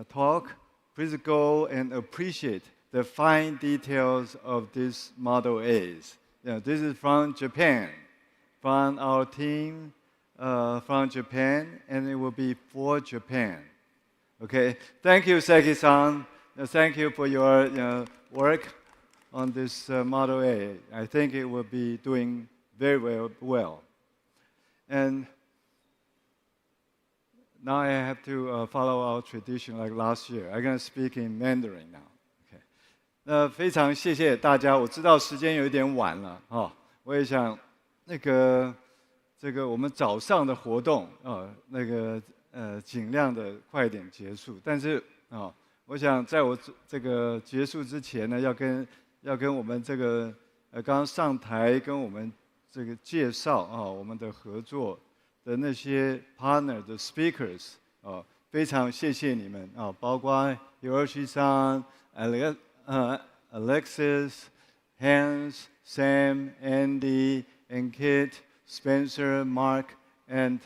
talk, please go and appreciate the fine details of this Model A's. This is from Japan, from our team from Japan, and it will be for Japan. Okay, thank you, Seki-san. Thank you for your work on this Model A. I think it will be doing very well. And now I have to follow our tradition like last year. I'm going to speak in Mandarin now. Okay. 非常谢谢大家。我知道时间有点晚了哈，我也想这个我们早上的活动尽量的快一点结束。但是我想在我这个结束之前呢，要跟我们这个刚刚上台跟我们这个介绍我们的合作的那些 partner 的 speakers 非常谢谢你们包括 Hiroshi-san, Alexis, Hans, Sam, Andy, and Kit, Spencer, Mark, and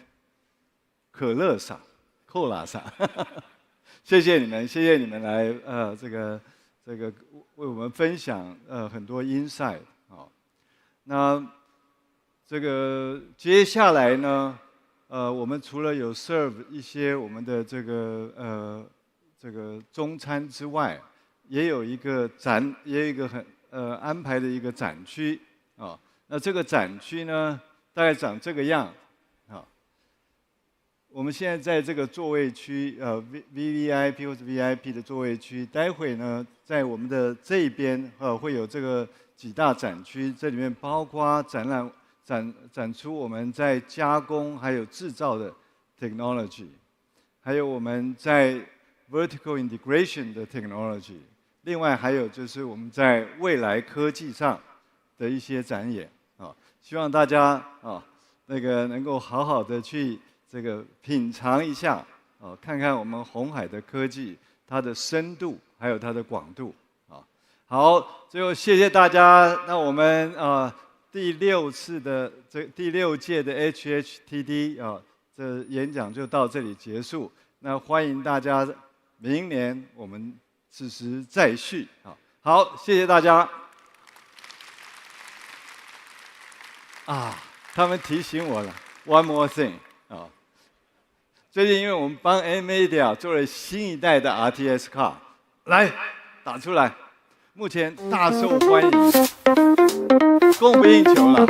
可乐さん、コーラさん，谢谢你们来这个为我们分享很多 insight 那这个接下来呢，我们除了有 serve 一些我们的这个中餐之外，也有一个很安排的一个展区那这个展区呢，大概长这个样我们现在在这个座位区VVIP 或者 VIP 的座位区，待会呢，在我们的这一边会有这个几大展区，这里面包括展出我们在加工还有制造的 technology， 还有我们在 vertical integration 的 technology， 另外还有就是我们在未来科技上的一些展演希望大家能够好好的去这个品尝一下看看我们鸿海的科技它的深度还有它的广度好，最后谢谢大家。那我们第6届的 HHTD 这演讲就到这里结束。那欢迎大家明年我们此时再续好，谢谢大家。他们提醒我了 ，one more thing 最近因为我们帮 NVIDIA 做了新一代的 RTS car， 来打出来。目前大受欢迎，供不应求了。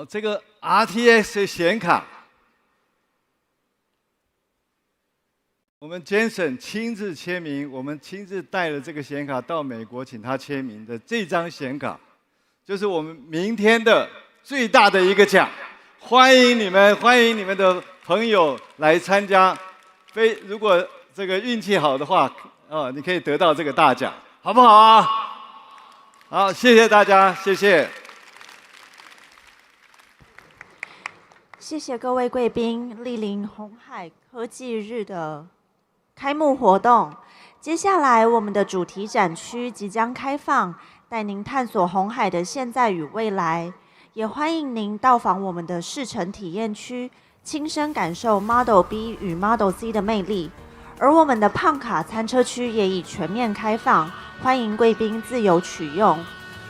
这个 RTX 的显卡，我们 Jensen 亲自签名，我们亲自带了这个显卡到美国，请他签名的这张显卡，就是我们明天的最大的一个奖。欢迎你们的朋友来参加。如果这个运气好的话，你可以得到这个大奖，好不好啊？好，谢谢大家，谢谢。谢谢各位贵宾莅临鸿海科技日的开幕活动。接下来，我们的主题展区即将开放，带您探索鸿海的现在与未来。也欢迎您到访我们的试乘体验区，亲身感受 Model B 与 Model C 的魅力。而我们的胖卡餐车区也已全面开放，欢迎贵宾自由取用。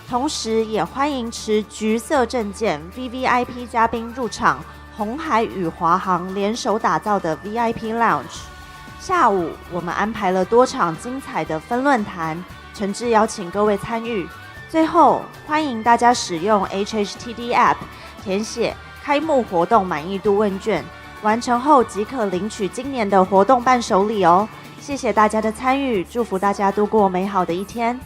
同时，也欢迎持橘色证件 VVIP 嘉宾入场鸿海与华航联手打造的 VIP Lounge。下午，我们安排了多场精彩的分论坛，诚挚邀请各位参与。最后，欢迎大家使用 HHTD App 填写开幕活动满意度问卷，完成后即可领取今年的活动伴手礼哦。谢谢大家的参与，祝福大家度过美好的一天。